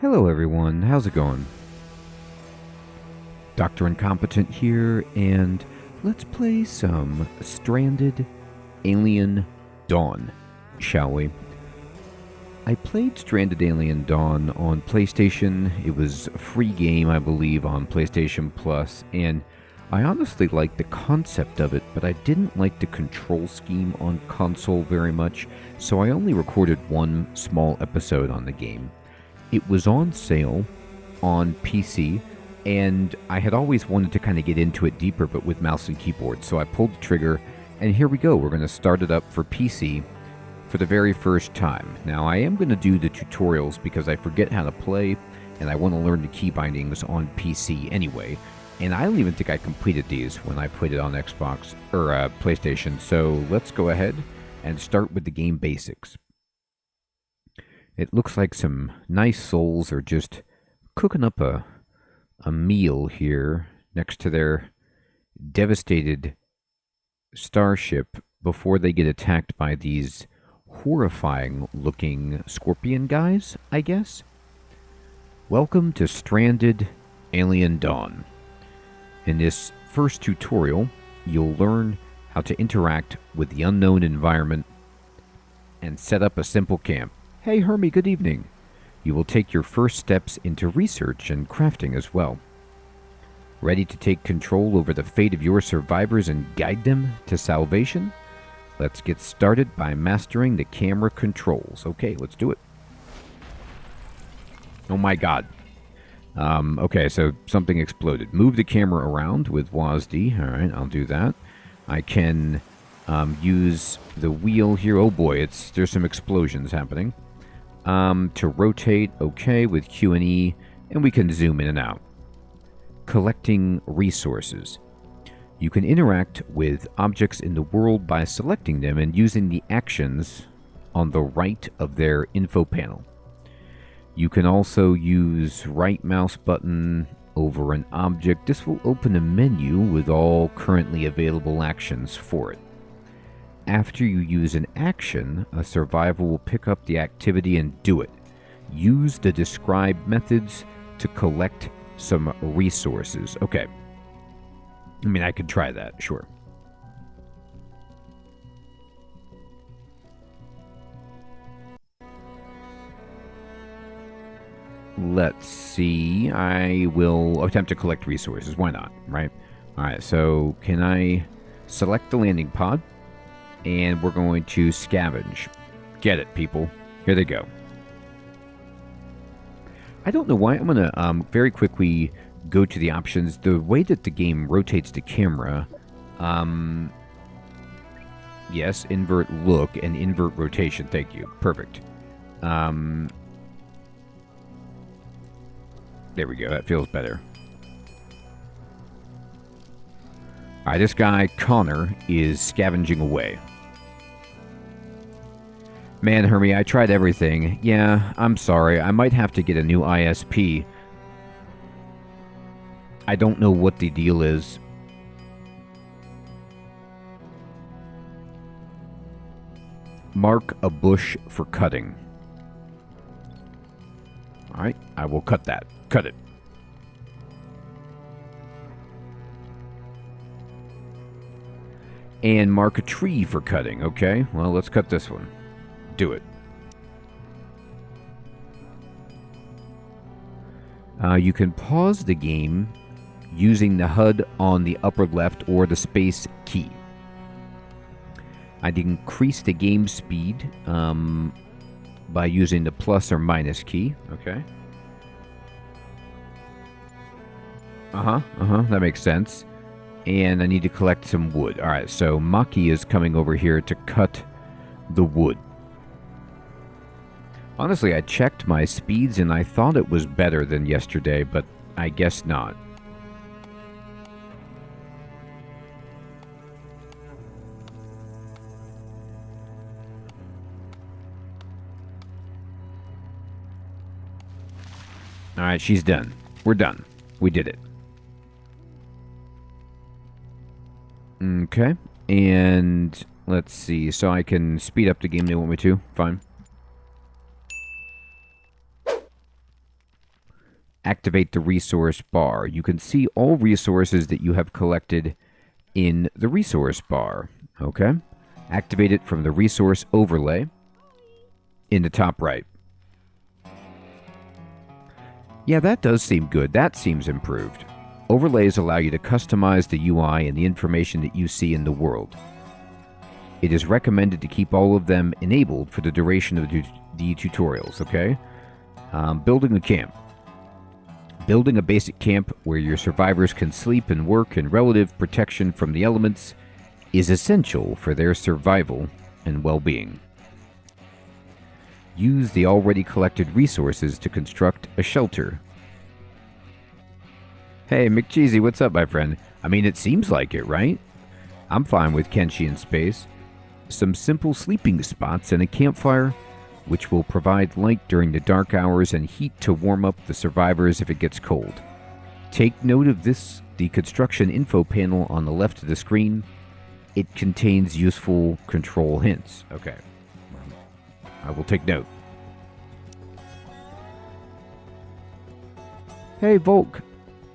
Hello everyone, how's it going? Dr. Incompetent here, and let's play some Stranded Alien Dawn, shall we? I played Stranded Alien Dawn on PlayStation. It was a free game, I believe, on PlayStation Plus, and I honestly liked the concept of it, but I didn't like the control scheme on console very much, so I only recorded one small episode on the game. It was on sale on PC, and I had always wanted to kind of get into it deeper, but with mouse and keyboard. So I pulled the trigger, and here we go. We're going to start it up for PC for the very first time. Now, I am going to do the tutorials because I forget how to play, and I want to learn the key bindings on PC anyway. And I don't even think I completed these when I played it on Xbox or PlayStation. So let's go ahead and start with the game basics. It looks like some nice souls are just cooking up a meal here next to their devastated starship before they get attacked by these horrifying looking scorpion guys, I guess. Welcome to Stranded Alien Dawn. In this first tutorial, you'll learn how to interact with the unknown environment and set up a simple camp. Hey Hermie, good evening. You will take your first steps into research and crafting as well. Ready to take control over the fate of your survivors and guide them to salvation? Let's get started by mastering the camera controls. Okay, let's do it. Oh my god. Okay, so something exploded. Move the camera around with WASD. Alright, I'll do that. I can use the wheel here. Oh boy, there's some explosions happening. To rotate, okay, with Q and E, and we can zoom in and out. Collecting resources. You can interact with objects in the world by selecting them and using the actions on the right of their info panel. You can also use right mouse button over an object. This will open a menu with all currently available actions for it. After you use an action, a survivor will pick up the activity and do it. Use the described methods to collect some resources. Okay. I mean, I could try that, sure. Let's see. I will attempt to collect resources. Why not, right? Alright, so can I select the landing pod? And we're going to scavenge. Get it, people. Here they go. I don't know why. I'm going to very quickly go to the options. The way that the game rotates the camera, yes, invert look and invert rotation. Thank you. Perfect. There we go. That feels better. Alright, this guy, Connor, is scavenging away. Man, Hermie, I tried everything. Yeah, I'm sorry. I might have to get a new ISP. I don't know what the deal is. Mark a bush for cutting. Alright, I will cut that. Cut it. And mark a tree for cutting. Okay, well, let's cut this one. Do it. You can pause the game using the HUD on the upper left or the space key. I'd increase the game speed by using the plus or minus key. Okay. That makes sense. And I need to collect some wood. Alright, so Maki is coming over here to cut the wood. Honestly, I checked my speeds and I thought it was better than yesterday, but I guess not. Alright, she's done. We're done. We did it. Okay, and let's see. So I can speed up the game they want me to. Fine. activate the resource bar. You can see all resources that you have collected in the resource bar. Okay? Activate it from the resource overlay in the top right. Yeah, that does seem good. That seems improved. Overlays allow you to customize the UI and the information that you see in the world. It is recommended to keep all of them enabled for the duration of the tutorials, okay? Building a camp. Building a basic camp where your survivors can sleep and work in relative protection from the elements is essential for their survival and well-being. Use the already collected resources to construct a shelter. Hey, McCheesy, what's up, my friend? I mean, it seems like it, right? I'm fine with Kenshi in space. Some simple sleeping spots and a campfire, which will provide light during the dark hours and heat to warm up the survivors if it gets cold. Take note of this, the construction info panel on the left of the screen. It contains useful control hints. Okay. I will take note. Hey, Volk.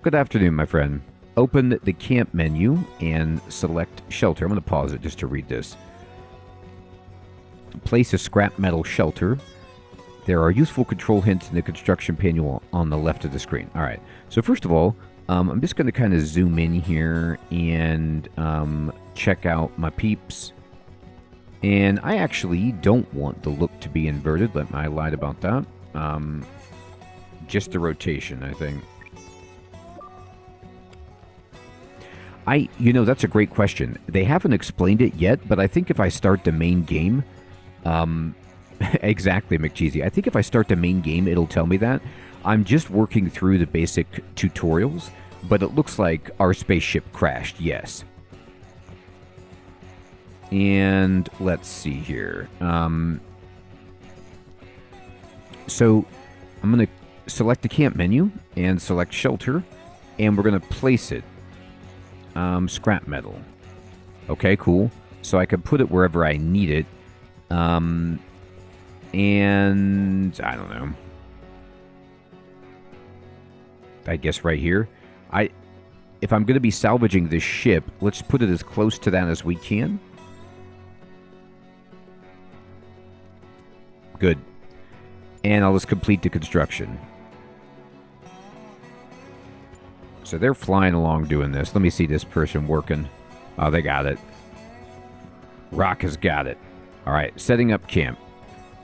Good afternoon, my friend. Open the camp menu and select shelter. I'm going to pause it just to read this. Place a scrap metal shelter. There are useful control hints in the construction panel on the left of the screen. All right. So first of all, I'm just going to kind of zoom in here and check out my peeps. And I actually don't want the look to be inverted. I lied about that. Just the rotation, I think. That's a great question. They haven't explained it yet, but I think if I start the main game, exactly, McCheesy. I think if I start the main game, it'll tell me that. I'm just working through the basic tutorials, but it looks like our spaceship crashed, yes. And let's see here. So I'm going to select the camp menu and select shelter, and we're going to place it. Scrap metal. Okay, cool. So I can put it wherever I need it. And I don't know. I guess right here. If I'm going to be salvaging this ship, let's put it as close to that as we can. Good. And I'll just complete the construction. So they're flying along doing this. Let me see this person working. Oh, they got it. Rock has got it. All right, setting up camp.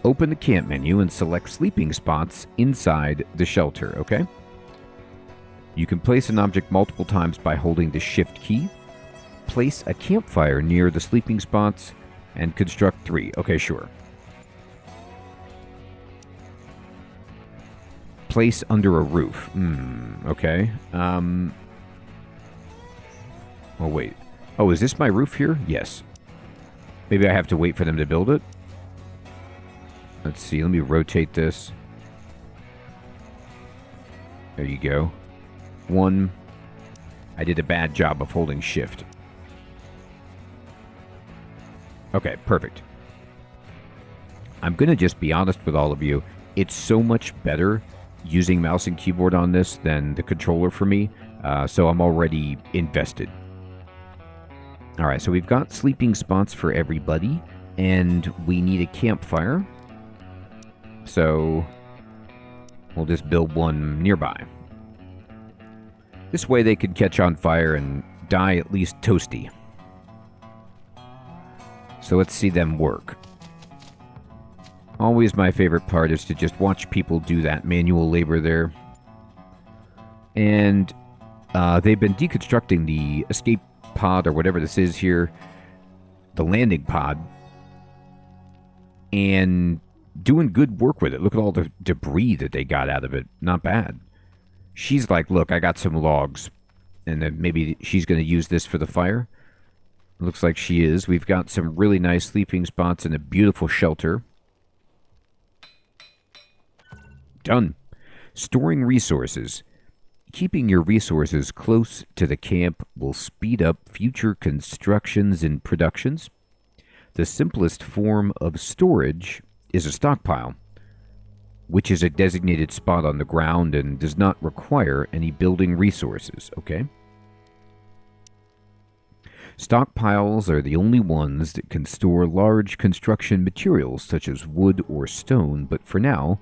Open the camp menu and select sleeping spots inside the shelter, okay? You can place an object multiple times by holding the shift key. Place a campfire near the sleeping spots and construct 3. Okay, sure. Place under a roof. Okay. Oh, wait. Oh, is this my roof here? Yes. Maybe I have to wait for them to build it? Let's see. Let me rotate this. There you go. 1. I did a bad job of holding shift. Okay, perfect. I'm going to just be honest with all of you. It's so much better using mouse and keyboard on this than the controller for me, so I'm already invested. Alright, so we've got sleeping spots for everybody, and we need a campfire. So we'll just build one nearby. This way they could catch on fire and die at least toasty. So let's see them work. Always my favorite part is to just watch people do that manual labor there. And they've been deconstructing the escape pod or whatever this is here, the landing pod, and doing good work with it. Look at all the debris that they got out of it. Not bad. She's like, look, I got some logs, and then maybe she's going to use this for the fire. Looks like she is. We've got some really nice sleeping spots and a beautiful shelter. Done. Storing resources. Keeping your resources close to the camp will speed up future constructions and productions. The simplest form of storage is a stockpile. which is a designated spot on the ground and does not require any building resources, okay? Stockpiles are the only ones that can store large construction materials such as wood or stone, but for now,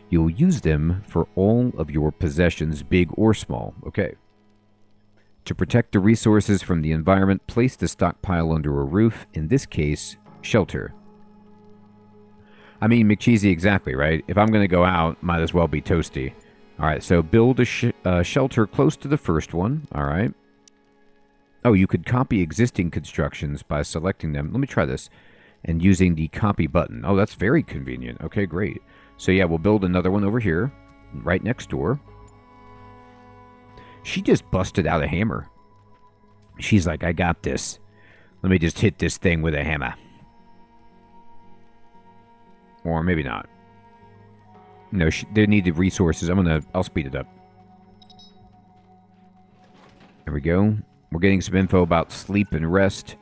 you'll use them for all of your possessions, big or small, okay? To protect the resources from the environment, place the stockpile under a roof, in this case, shelter. I mean, McCheesy, exactly, right? If I'm going to go out, might as well be toasty. All right, so build a shelter close to the first one. All right. Oh, you could copy existing constructions by selecting them. Let me try this. And using the copy button. Oh, that's very convenient. Okay, great. So yeah, we'll build another one over here, right next door. She just busted out a hammer. She's like, I got this. Let me just hit this thing with a hammer. Or maybe not. No, they need the resources. I'll speed it up. There we go. We're getting some info about sleep and rest.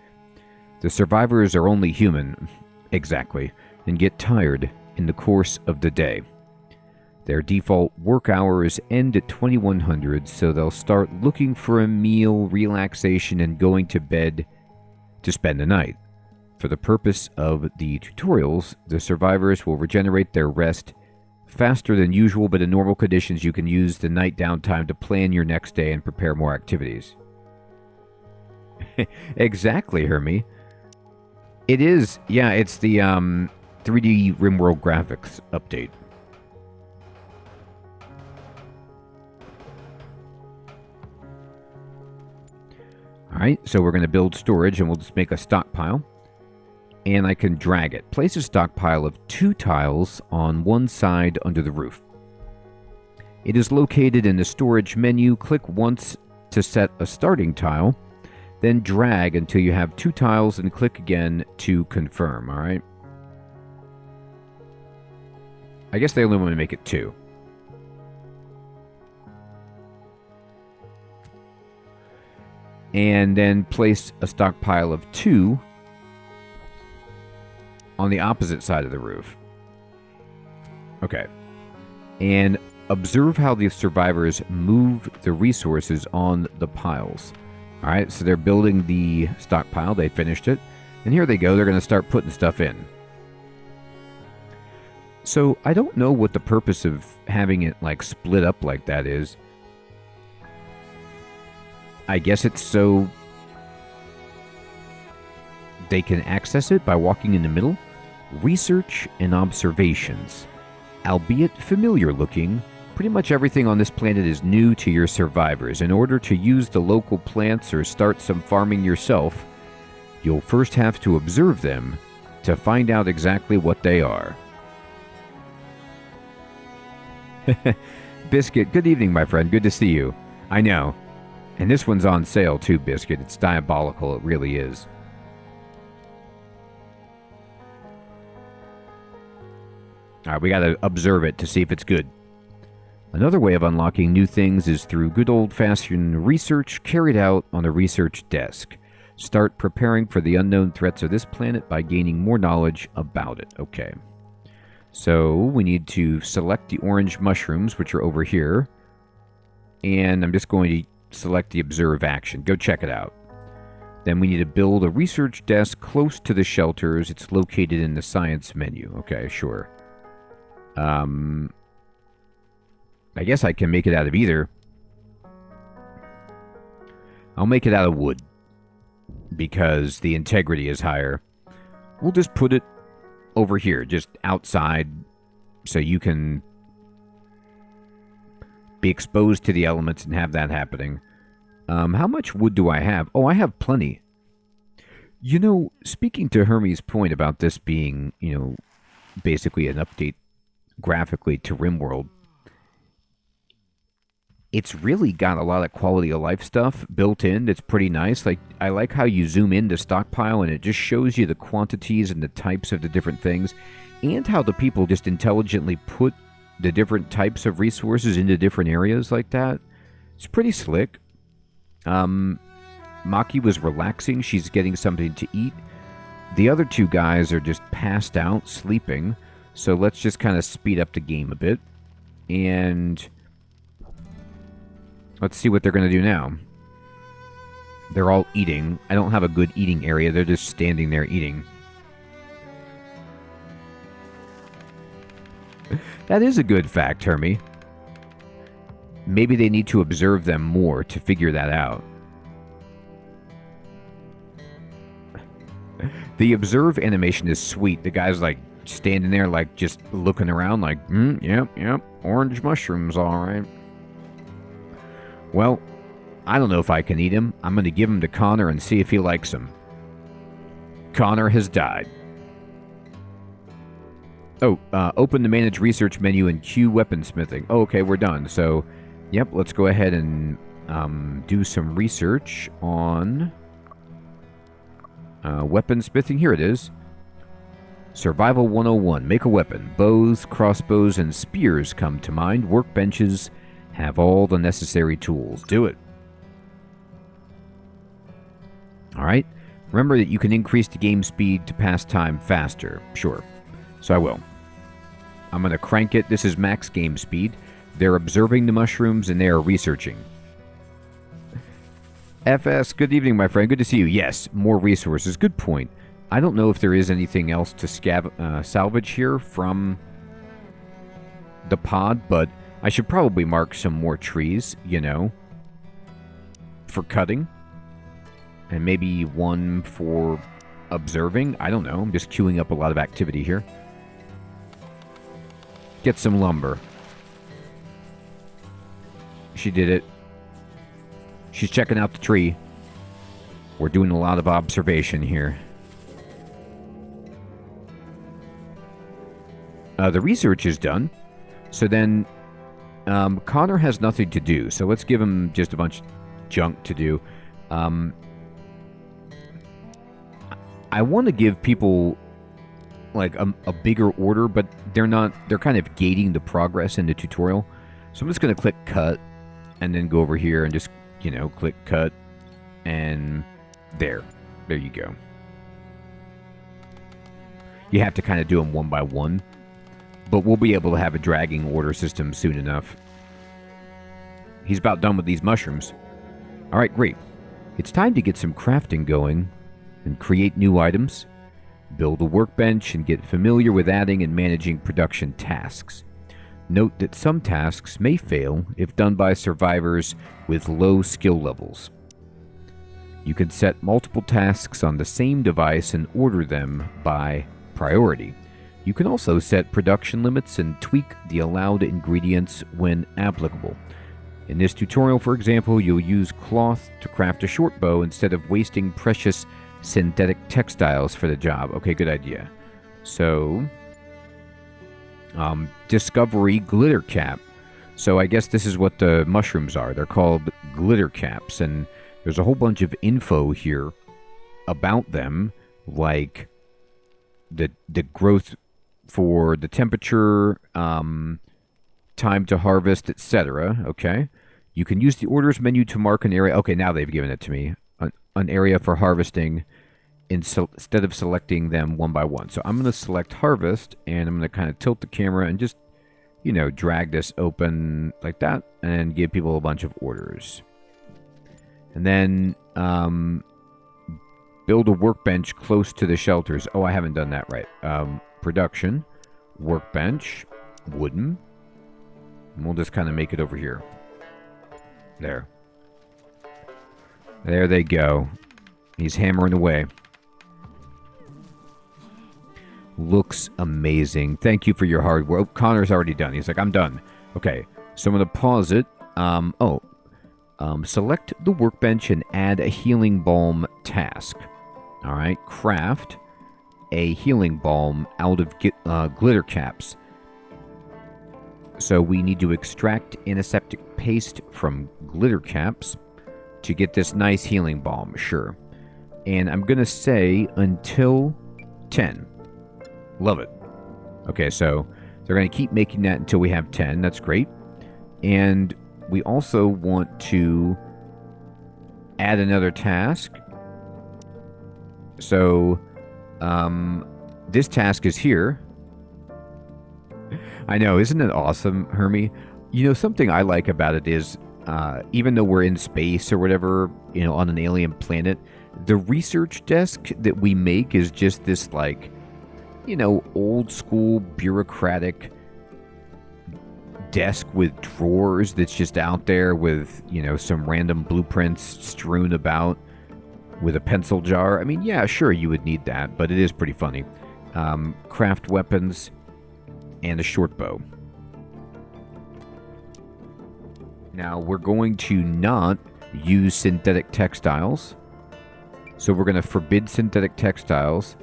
The survivors are only human, exactly, and get tired in the course of the day. Their default work hours end at 2100, so they'll start looking for a meal, relaxation, and going to bed to spend the night. For the purpose of the tutorials, the survivors will regenerate their rest faster than usual, but in normal conditions you can use the night downtime to plan your next day and prepare more activities. Exactly, Hermie. It is, yeah, it's the 3D RimWorld graphics update. Alright, so we're going to build storage and we'll just make a stockpile. And I can drag it. Place a stockpile of 2 tiles on one side under the roof. It is located in the storage menu. Click once to set a starting tile. Then drag until you have 2 tiles and click again to confirm, alright? I guess they only want to make it 2. And then place a stockpile of 2 on the opposite side of the roof. Okay. And observe how the survivors move the resources on the piles. Alright, so they're building the stockpile. They finished it. And here they go. They're going to start putting stuff in. So, I don't know what the purpose of having it, like, split up like that is. I guess it's so they can access it by walking in the middle. Research and observations. Albeit familiar looking, pretty much everything on this planet is new to your survivors. In order to use the local plants or start some farming yourself, you'll first have to observe them to find out exactly what they are. Biscuit, good evening, my friend. Good to see you. I know. And this one's on sale too, Biscuit. It's diabolical. It really is. Alright, we gotta observe it to see if it's good. Another way of unlocking new things is through good old-fashioned research carried out on a research desk. Start preparing for the unknown threats of this planet by gaining more knowledge about it. Okay. So, we need to select the orange mushrooms, which are over here. And I'm just going to select the observe action. Go check it out. Then we need to build a research desk close to the shelters. It's located in the science menu. Okay, sure. I guess I can make it out of either. I'll make it out of wood. Because the integrity is higher. We'll just put it over here, just outside, so you can be exposed to the elements and have that happening. How much wood do I have? Oh, I have plenty. You know, speaking to Hermie's point about this being, you know, basically an update graphically to RimWorld, it's really got a lot of quality of life stuff built in. It's pretty nice. Like, I like how you zoom into stockpile and it just shows you the quantities and the types of the different things, and how the people just intelligently put the different types of resources into different areas like that. It's pretty slick. Maki was relaxing. She's getting something to eat. The other 2 guys are just passed out, sleeping. So let's just kind of speed up the game a bit. And let's see what they're going to do now. They're all eating. I don't have a good eating area. They're just standing there eating. That is a good fact, Hermie. Maybe they need to observe them more to figure that out. The observe animation is sweet. The guy's like standing there like just looking around like, yep, orange mushrooms, all right. Well, I don't know if I can eat him. I'm going to give him to Connor and see if he likes him. Connor has died. Oh, open the manage research menu and queue weaponsmithing. Oh, okay, we're done. So, yep, let's go ahead and do some research on weaponsmithing. Here it is. Survival 101. Make a weapon. Bows, crossbows, and spears come to mind. Workbenches have all the necessary tools. Do it. Alright. Remember that you can increase the game speed to pass time faster. Sure. So I will. I'm going to crank it. This is max game speed. They're observing the mushrooms and they are researching. FS, good evening, my friend. Good to see you. Yes, more resources. Good point. I don't know if there is anything else to salvage here from the pod, but I should probably mark some more trees, you know, for cutting. And maybe one for observing. I don't know. I'm just queuing up a lot of activity here. Get some lumber. She did it. She's checking out the tree. We're doing a lot of observation here. The research is done. So then, Connor has nothing to do. So let's give him just a bunch of junk to do. I want to give people like a bigger order, but they're not. They're kind of gating the progress in the tutorial. So I'm just going to click cut and then go over here and just, you know, click cut and there you go. You have to kind of do them one by one, but we'll be able to have a dragging order system soon enough. He's about done with these mushrooms. All right, great. It's time to get some crafting going and create new items, build a workbench, and get familiar with adding and managing production tasks. Note that some tasks may fail if done by survivors with low skill levels. You can set multiple tasks on the same device and order them by priority. You can also set production limits and tweak the allowed ingredients when applicable. In this tutorial, for example, you'll use cloth to craft a short bow instead of wasting precious synthetic textiles for the job. Okay, good idea. So, discovery glitter cap. So I guess this is what the mushrooms are. They're called glitter caps, and there's a whole bunch of info here about them, like the growth for the temperature, time to harvest, etc. Okay, you can use the orders menu to mark an area. Okay, now they've given it to me. An area for harvesting instead of selecting them one by one. So I'm going to select harvest, and I'm going to kind of tilt the camera and just, you know, drag this open like that and give people a bunch of orders. And then build a workbench close to the shelters. Oh, I haven't done that right. Production, workbench, wooden. And we'll just kind of make it over here. There. There they go. He's hammering away. Looks amazing. Thank you for your hard work. Oh, Connor's already done. He's like, I'm done. Okay, so I'm going to pause it. Select the workbench and add a healing balm task. All right, craft a healing balm out of glitter caps. So we need to extract antiseptic paste from glitter caps to get this nice healing balm, sure. And I'm going to say until 10. Love it. Okay, so they're going to keep making that until we have 10. That's great. And we also want to add another task. So this task is here. I know, isn't it awesome, Hermie? You know, something I like about it is, even though we're in space or whatever, you know, on an alien planet, the research desk that we make is just this, like, you know, old school bureaucratic desk with drawers that's just out there with, you know, some random blueprints strewn about with a pencil jar. I mean, yeah, sure, you would need that, but it is pretty funny. Craft weapons and a short bow. Now, we're going to not use synthetic textiles. So we're going to forbid synthetic textiles.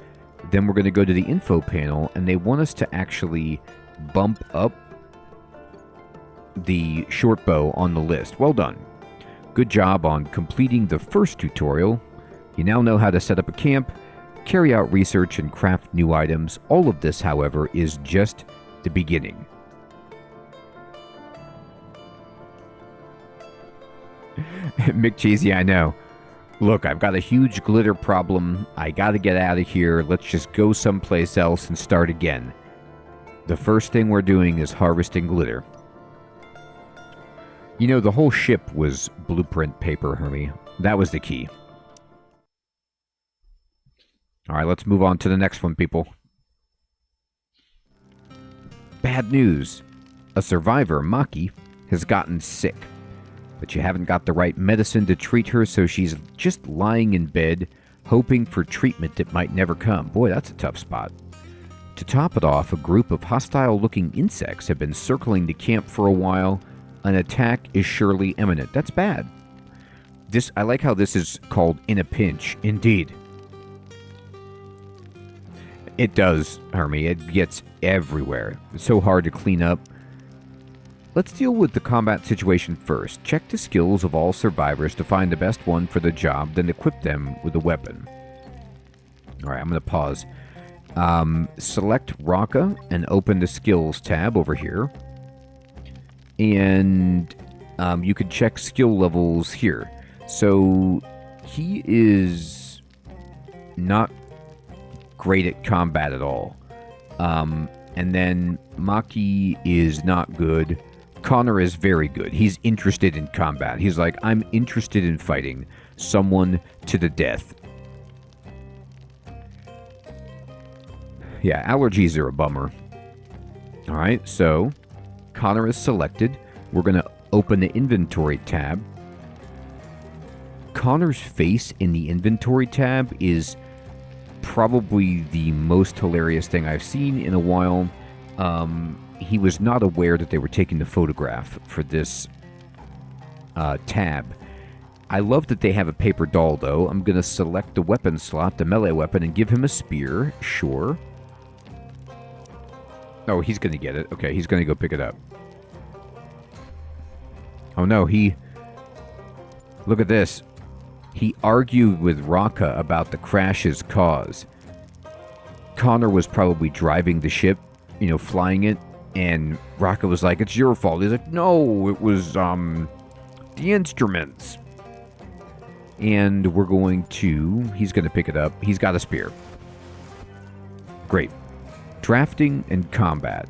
Then we're going to go to the info panel, and they want us to actually bump up the short bow on the list. Well done. Good job on completing the first tutorial. You now know how to set up a camp, carry out research, and craft new items. All of this, however, is just the beginning. McCheesy, I know. Look, I've got a huge glitter problem. I gotta get out of here. Let's just go someplace else and start again. The first thing we're doing is harvesting glitter. You know, the whole ship was blueprint paper, Hermie. That was the key. Alright, let's move on to the next one, people. Bad news. A survivor, Maki, has gotten sick. But you haven't got the right medicine to treat her, so she's just lying in bed, hoping for treatment that might never come. Boy, that's a tough spot. To top it off, a group of hostile-looking insects have been circling the camp for a while. An attack is surely imminent. That's bad. I like how this is called in a pinch. Indeed. It does, Hermie. It gets everywhere. It's so hard to clean up. Let's deal with the combat situation first. Check the skills of all survivors to find the best one for the job, then equip them with a weapon. Alright, I'm going to pause. Select Raka and open the skills tab over here. And you can check skill levels here. So he is not great at combat at all. And then Maki is not good. Connor is very good. He's interested in combat. He's like, I'm interested in fighting someone to the death. Yeah, allergies are a bummer. Alright, so Connor is selected. We're going to open the inventory tab. Connor's face in the inventory tab is probably the most hilarious thing I've seen in a while. He was not aware that they were taking the photograph for this tab. I love that they have a paper doll, though. I'm going to select the weapon slot, the melee weapon, and give him a spear. Sure. Oh, he's going to get it. Okay, he's going to go pick it up. Oh, no, Look at this. He argued with Raka about the crash's cause. Connor was probably driving the ship, you know, flying it, and Raka was like, it's your fault. He's like, no, it was, the instruments. And we're going to... He's going to pick it up. He's got a spear. Great. Drafting and combat.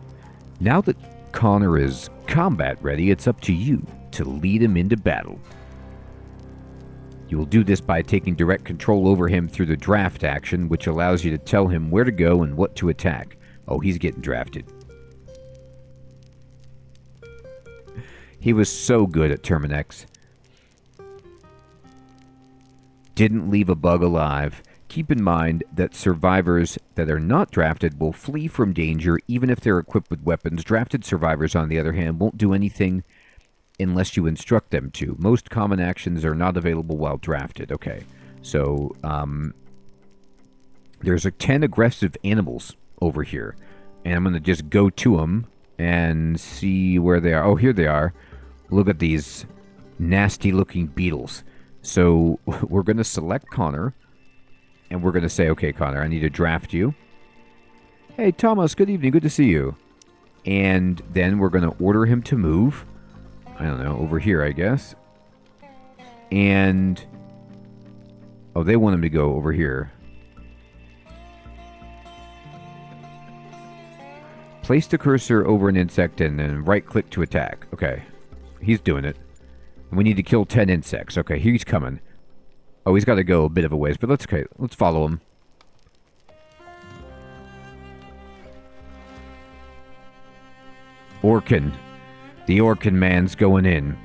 Now that Connor is combat ready, it's up to you to lead him into battle. You will do this by taking direct control over him through the draft action, which allows you to tell him where to go and what to attack. Oh, he's getting drafted. He was so good at Terminex. Didn't leave a bug alive. Keep in mind that survivors that are not drafted will flee from danger even if they're equipped with weapons. Drafted survivors, on the other hand, won't do anything unless you instruct them to. Most common actions are not available while drafted. Okay, so there's 10 aggressive animals over here, and I'm going to just go to them and see where they are. Oh, here they are. Look at these nasty-looking beetles. So we're going to select Connor, and we're going to say, okay, Connor, I need to draft you. Hey, Thomas, good evening. Good to see you. And then we're going to order him to move. I don't know, over here, I guess. And... oh, they want him to go over here. Place the cursor over an insect and then right-click to attack. Okay. He's doing it. We need to kill 10 insects. Okay, he's coming. Oh, he's got to go a bit of a ways, but let's follow him. Orkin. The Orkin man's going in.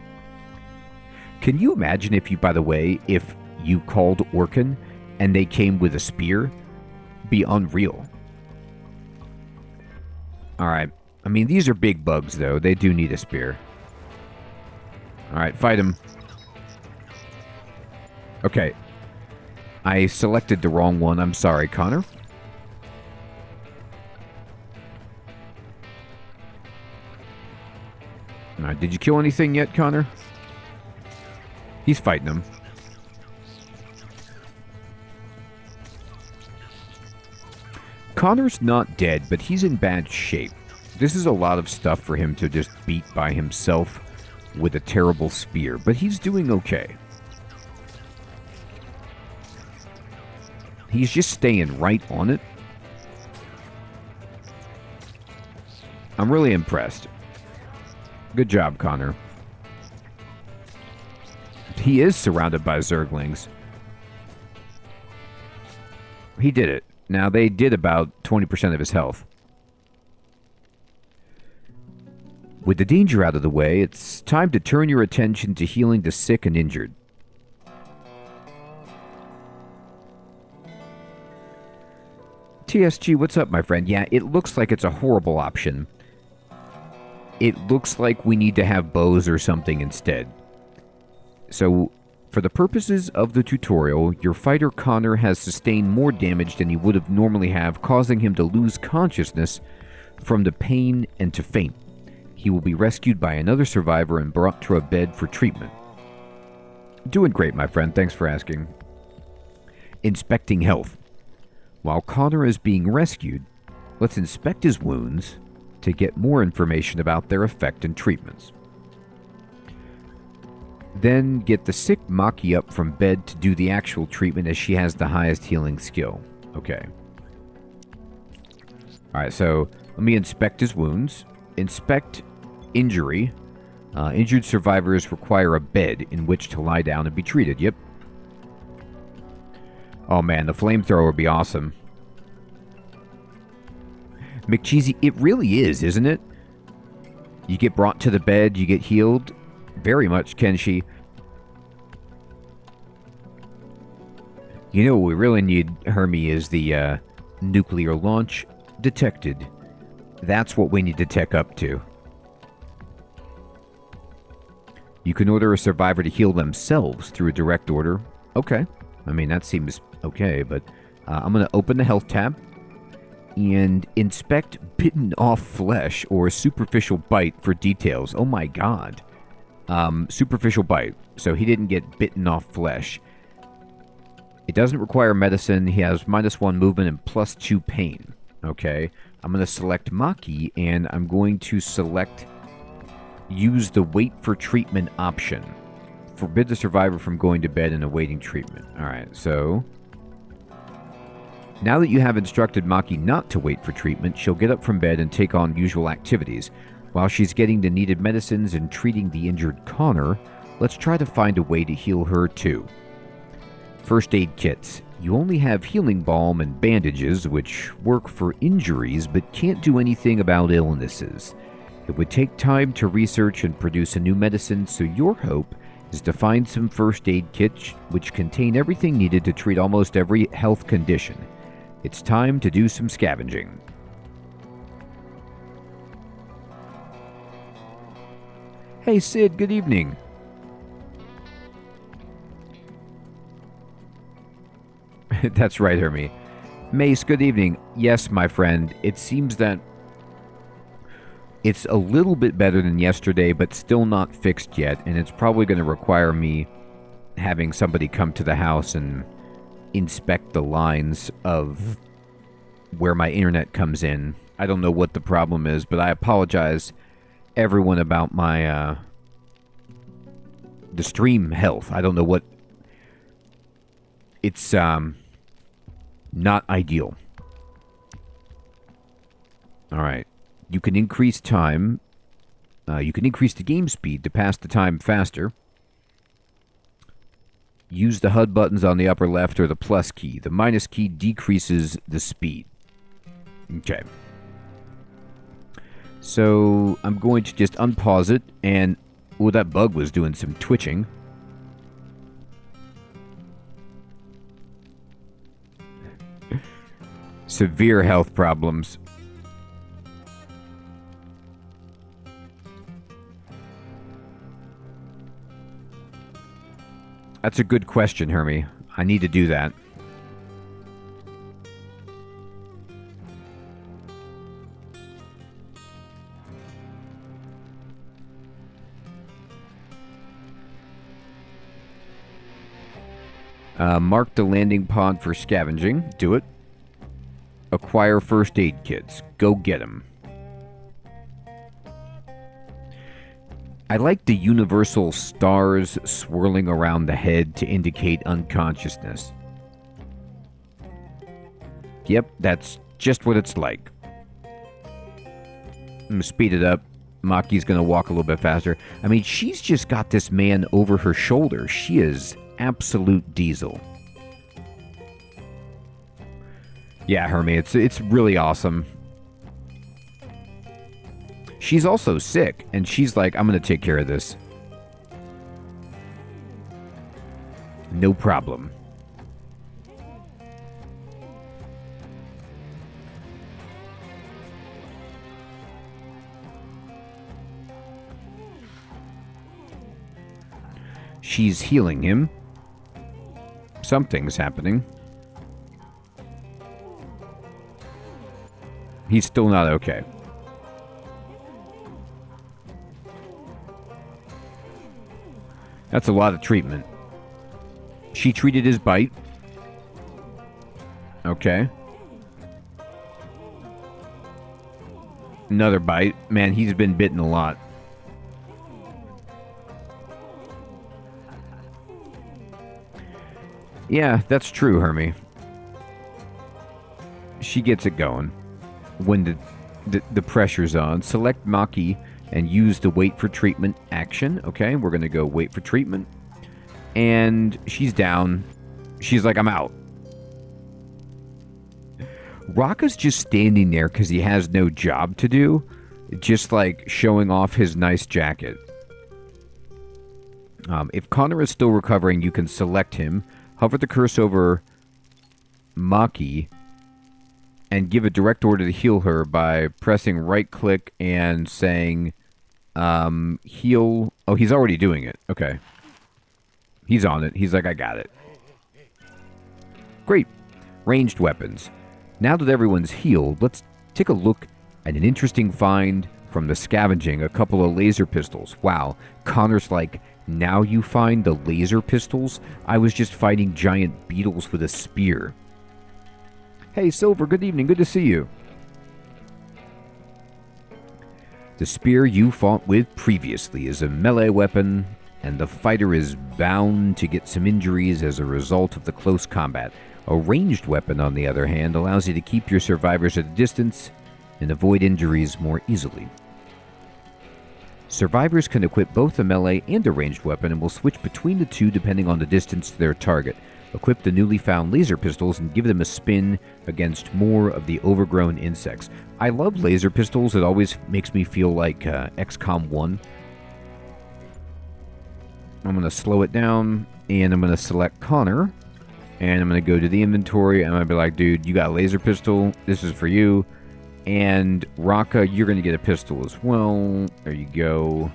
Can you imagine if you, by the way, if you called Orkin and they came with a spear? Be unreal. Alright. I mean, these are big bugs, though. They do need a spear. Alright, fight him. Okay. I selected the wrong one. I'm sorry, Connor. Alright, did you kill anything yet, Connor? He's fighting him. Connor's not dead, but he's in bad shape. This is a lot of stuff for him to just beat by himself with a terrible spear, but he's doing okay. He's just staying right on it. I'm really impressed. Good job, Connor. He is surrounded by Zerglings. He did it. Now, they did about 20% of his health. With the danger out of the way, it's time to turn your attention to healing the sick and injured. TSG, what's up, my friend? Yeah, it looks like it's a horrible option. It looks like we need to have bows or something instead. So, for the purposes of the tutorial, your fighter Connor has sustained more damage than he would have normally have, causing him to lose consciousness from the pain and to faint. He will be rescued by another survivor and brought to a bed for treatment. Doing great, my friend. Thanks for asking. Inspecting health. While Connor is being rescued, let's inspect his wounds to get more information about their effect and treatments. Then get the sick Maki up from bed to do the actual treatment, as she has the highest healing skill. Okay. Alright, so let me inspect his wounds. Inspect injury. Injured survivors require a bed in which to lie down and be treated. Yep. Oh man, the flamethrower would be awesome. McCheesy, it really is, isn't it? You get brought to the bed, you get healed. Very much, Kenshi. You know what we really need, Hermie, is the nuclear launch detected. That's what we need to tech up to. You can order a survivor to heal themselves through a direct order. Okay. I mean, that seems okay, but I'm going to open the health tab and inspect bitten off flesh or superficial bite for details. Oh my god. Superficial bite. So he didn't get bitten off flesh. It doesn't require medicine. He has -1 movement and +2 pain. Okay. I'm going to select Maki, and I'm going to select use the wait for treatment option. Forbid the survivor from going to bed and awaiting treatment. Alright, so now that you have instructed Maki not to wait for treatment, she'll get up from bed and take on usual activities. While she's getting the needed medicines and treating the injured Connor, let's try to find a way to heal her too. First aid kits. You only have healing balm and bandages, which work for injuries but can't do anything about illnesses. It would take time to research and produce a new medicine, so your hope is to find some first aid kits which contain everything needed to treat almost every health condition. It's time to do some scavenging. Hey Sid, good evening. That's right, Hermie. Mace, good evening. Yes, my friend, it seems that it's a little bit better than yesterday, but still not fixed yet, and it's probably going to require me having somebody come to the house and inspect the lines of where my internet comes in. I don't know what the problem is, but I apologize, everyone, about my the stream health. I don't know what... It's not ideal. Alright. You can increase time. You can increase the game speed to pass the time faster. Use the HUD buttons on the upper left or the plus key. The minus key decreases the speed. Okay. So I'm going to just unpause it, and oh, that bug was doing some twitching. Severe health problems. That's a good question, Hermie. I need to do that. Mark the landing pod for scavenging. Do it. Acquire first aid kits. Go get them. I like the universal stars swirling around the head to indicate unconsciousness. Yep, that's just what it's like. I'm gonna speed it up. Maki's gonna walk a little bit faster. I mean, she's just got this man over her shoulder. She is absolute diesel. Yeah, Hermie, it's really awesome. She's also sick, and she's like, I'm going to take care of this. No problem. She's healing him. Something's happening. He's still not okay. That's a lot of treatment. She treated his bite. Okay. Another bite. Man, he's been bitten a lot. Yeah, that's true, Hermie. She gets it going. When the pressure's on, select Maki and use the wait for treatment action. Okay, we're going to go wait for treatment. And she's down. She's like, I'm out. Raka's just standing there because he has no job to do. Just like showing off his nice jacket. If Connor is still recovering, you can select him. Hover the cursor over Maki and give a direct order to heal her by pressing right click and saying heal. Oh, he's already doing it. Okay. He's on it. He's like, I got it. Great. Ranged weapons. Now that everyone's healed, let's take a look at an interesting find from the scavenging. A couple of laser pistols. Wow. Connor's like, now you find the laser pistols? I was just fighting giant beetles with a spear. Hey, Silver, good evening. Good to see you. The spear you fought with previously is a melee weapon, and the fighter is bound to get some injuries as a result of the close combat. A ranged weapon, on the other hand, allows you to keep your survivors at a distance and avoid injuries more easily. Survivors can equip both a melee and a ranged weapon and will switch between the two depending on the distance to their target. Equip the newly found laser pistols and give them a spin against more of the overgrown insects. I love laser pistols. It always makes me feel like XCOM 1. I'm going to slow it down, and I'm going to select Connor, and I'm going to go to the inventory, and I'm going to be like, dude, you got a laser pistol. This is for you. And Raka, you're going to get a pistol as well. There you go.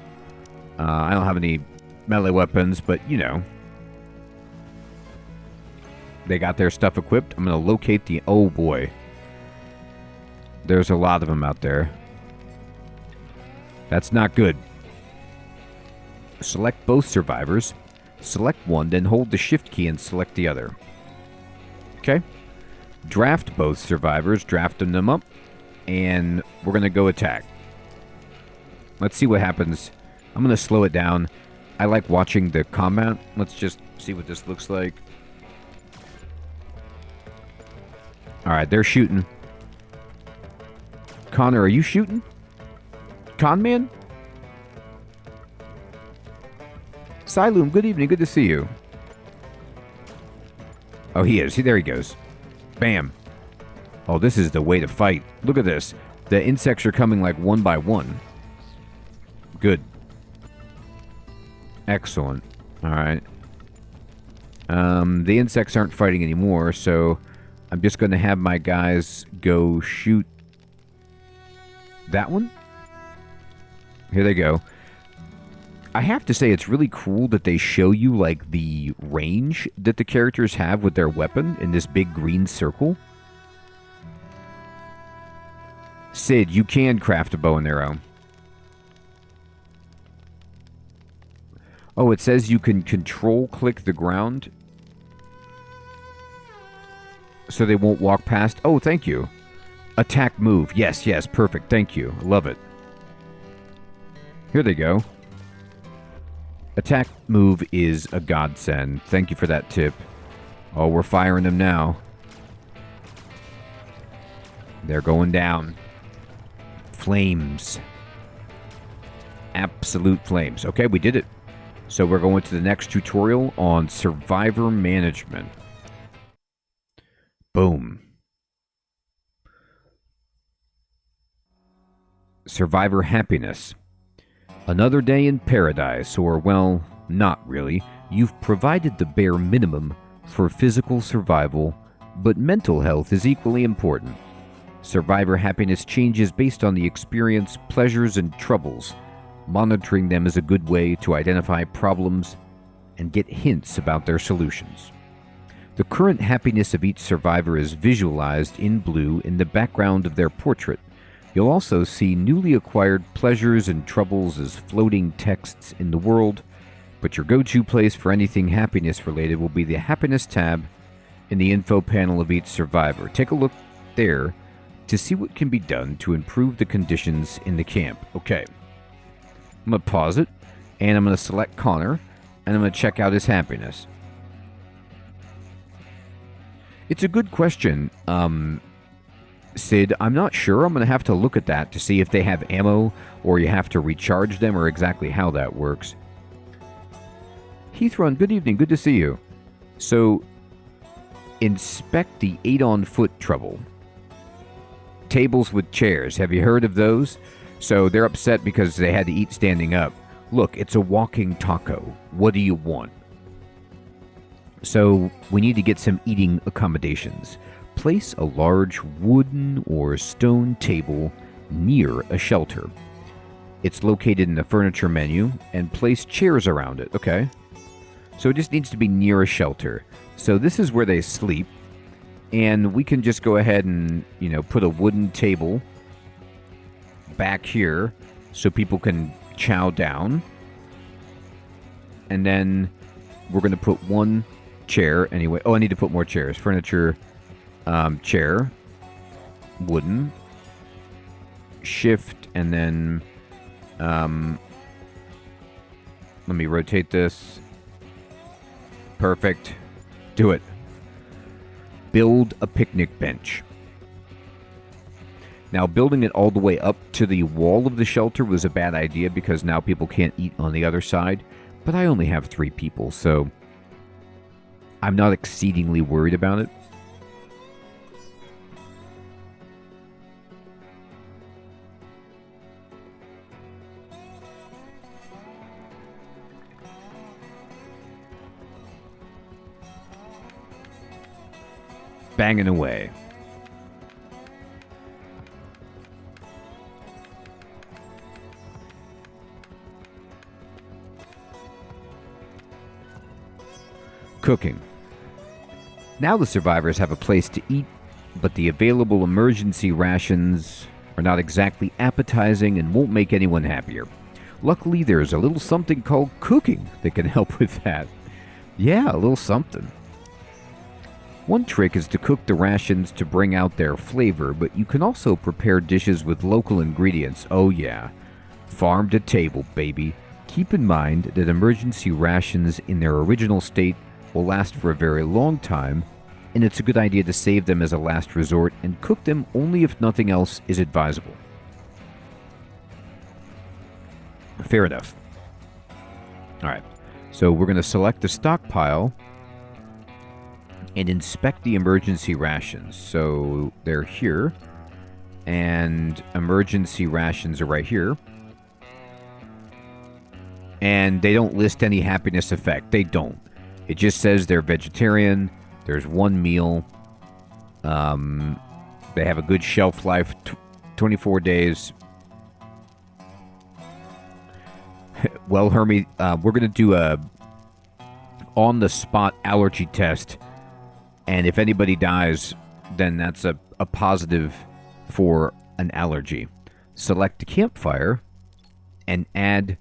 I don't have any melee weapons, but, you know. They got their stuff equipped. I'm going to locate the... Oh, boy. There's a lot of them out there. That's not good. Select both survivors. Select one, then hold the shift key and select the other. Okay. Draft both survivors. Drafting them up. And we're going to go attack. Let's see what happens. I'm going to slow it down. I like watching the combat. Let's just see what this looks like. Alright, they're shooting. Connor, are you shooting? Conman? Siloom, good evening. Good to see you. Oh, he is. There he goes. Bam. Oh, this is the way to fight. Look at this. The insects are coming like one by one. Good. Excellent. All right. The insects aren't fighting anymore, so I'm just going to have my guys go shoot that one. Here they go. I have to say it's really cool that they show you like the range that the characters have with their weapon in this big green circle. Sid, you can craft a bow and arrow. Oh, it says you can control-click the ground so they won't walk past. Oh, thank you. Attack move. Yes, yes, perfect. Thank you. Love it. Here they go. Attack move is a godsend. Thank you for that tip. Oh, we're firing them now. They're going down. Flames. Absolute flames. Okay, we did it. So we're going to the next tutorial on survivor management. Boom. Survivor happiness. Another day in paradise, or, well, not really. You've provided the bare minimum for physical survival, but mental health is equally important. Survivor happiness changes based on the experience, pleasures, and troubles. Monitoring them is a good way to identify problems and get hints about their solutions. The current happiness of each survivor is visualized in blue in the background of their portrait. You'll also see newly acquired pleasures and troubles as floating texts in the world, but your go-to place for anything happiness-related will be the Happiness tab in the info panel of each survivor. Take a look there to see what can be done to improve the conditions in the camp. Okay. I'm going to pause it, and I'm going to select Connor, and I'm going to check out his happiness. It's a good question, Sid. I'm not sure. I'm going to have to look at that to see if they have ammo, or you have to recharge them, or exactly how that works. Heathrun, good evening. Good to see you. So, inspect the 8-on-foot trouble. Tables with chairs. Have you heard of those? So they're upset because they had to eat standing up. Look, it's a walking taco. What do you want? So we need to get some eating accommodations. Place a large wooden or stone table near a shelter. It's located in the furniture menu, and place chairs around it. Okay. So it just needs to be near a shelter. So this is where they sleep. And we can just go ahead and, put a wooden table back here so people can chow down. And then we're going to put one chair anyway. Oh, I need to put more chairs. Furniture, chair, wooden, shift, and then let me rotate this. Perfect. Do it. Build a picnic bench. Now, building it all the way up to the wall of the shelter was a bad idea because now people can't eat on the other side. But I only have 3 people, so I'm not exceedingly worried about it. Banging away. Cooking. Now the survivors have a place to eat, but the available emergency rations are not exactly appetizing and won't make anyone happier. Luckily, there's a little something called cooking that can help with that. Yeah, a little something. One trick is to cook the rations to bring out their flavor, but you can also prepare dishes with local ingredients. Oh yeah, farm to table, baby. Keep in mind that emergency rations in their original state will last for a very long time, and it's a good idea to save them as a last resort and cook them only if nothing else is advisable. Fair enough. All right. So we're going to select the stockpile and inspect the emergency rations. So they're here. And emergency rations are right here. And they don't list any happiness effect. They don't. It just says they're vegetarian. There's one meal. They have a good shelf life, 24 days. Well, Hermie, we're going to do a on-the-spot allergy test. And if anybody dies, then that's a positive for an allergy. Select the campfire and add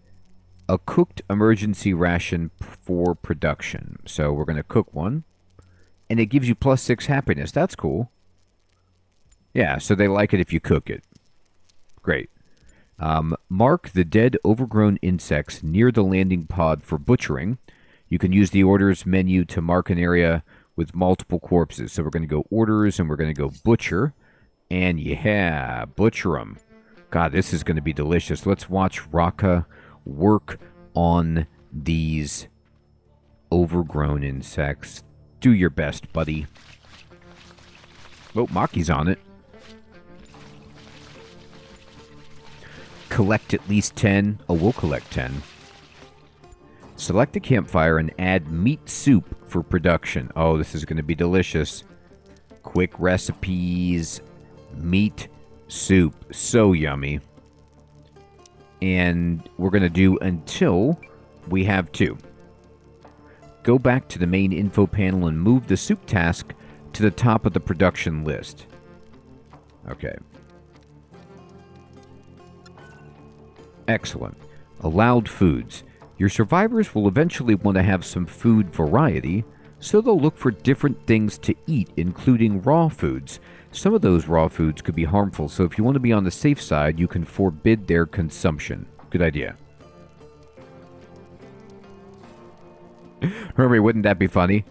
a cooked emergency ration for production. So we're going to cook one. And it gives you +6 happiness. That's cool. Yeah, so they like it if you cook it. Great. Mark the dead overgrown insects near the landing pod for butchering. You can use the orders menu to mark an area with multiple corpses. So we're going to go orders and we're going to go butcher. And yeah, butcher them. God, this is going to be delicious. Let's watch Raka work on these overgrown insects. Do your best, buddy. Oh, Maki's on it. Collect at least 10. Oh, we'll collect 10. Select a campfire and add meat soup for production. Oh, this is going to be delicious. Quick recipes. Meat soup. So yummy. And we're going to do until we have 2. Go back to the main info panel and move the soup task to the top of the production list. Okay. Excellent. Allowed foods. Your survivors will eventually want to have some food variety, so they'll look for different things to eat, including raw foods. Some of those raw foods could be harmful, so if you want to be on the safe side, you can forbid their consumption. Good idea. Hermie, wouldn't that be funny?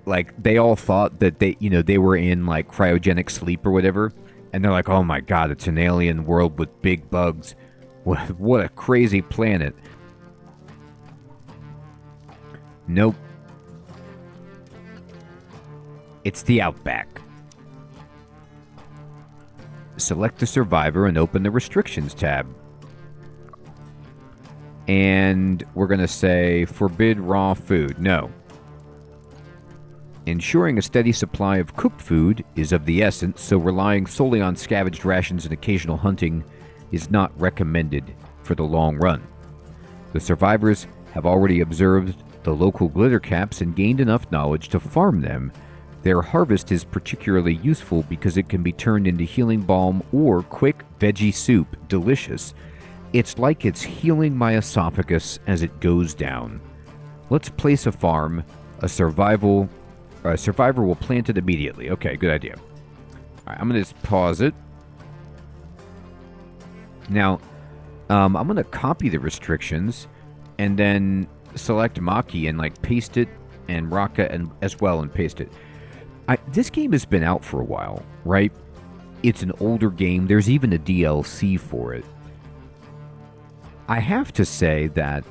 Like, they all thought that they were in, like, cryogenic sleep or whatever. And they're like, oh my god, it's an alien world with big bugs. What a crazy planet. Nope. It's the Outback. Select the survivor and open the restrictions tab. And we're going to say forbid raw food. No. Ensuring a steady supply of cooked food is of the essence, so relying solely on scavenged rations and occasional hunting is not recommended for the long run. The survivors have already observed the local glitter caps and gained enough knowledge to farm them. Their harvest is particularly useful because it can be turned into healing balm or quick veggie soup. Delicious. It's like it's healing my esophagus as it goes down. Let's place a farm. A survivor will plant it immediately. Okay, good idea. All right, I'm going to just pause it. Now, I'm going to copy the restrictions and then select Maki and like paste it, and Raka and as well and paste it. This game has been out for a while, right? It's an older game. There's even a DLC for it. I have to say that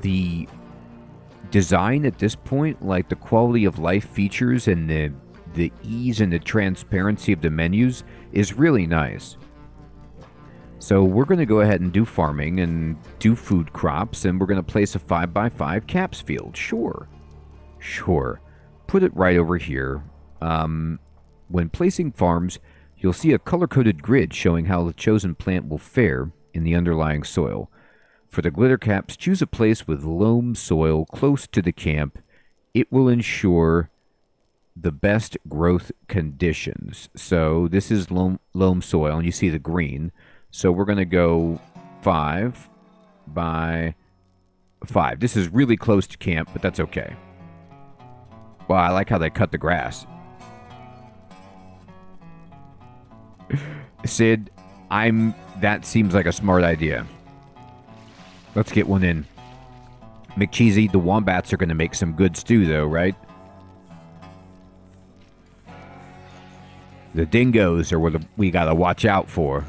the design at this point, like the quality of life features and the ease and the transparency of the menus, is really nice. So we're going to go ahead and do farming and do food crops, and we're going to place a 5x5 caps field. Sure. Put it right over here. When placing farms, you'll see a color-coded grid showing how the chosen plant will fare in the underlying soil. For the glitter caps, choose a place with loam soil close to the camp. It will ensure the best growth conditions. So this is loam soil, and you see the green. So we're going to go 5x5. This is really close to camp, but that's okay. Wow, I like how they cut the grass. Sid, that seems like a smart idea. Let's get one in. McCheesy, the wombats are going to make some good stew, though, right? The dingoes are what we got to watch out for.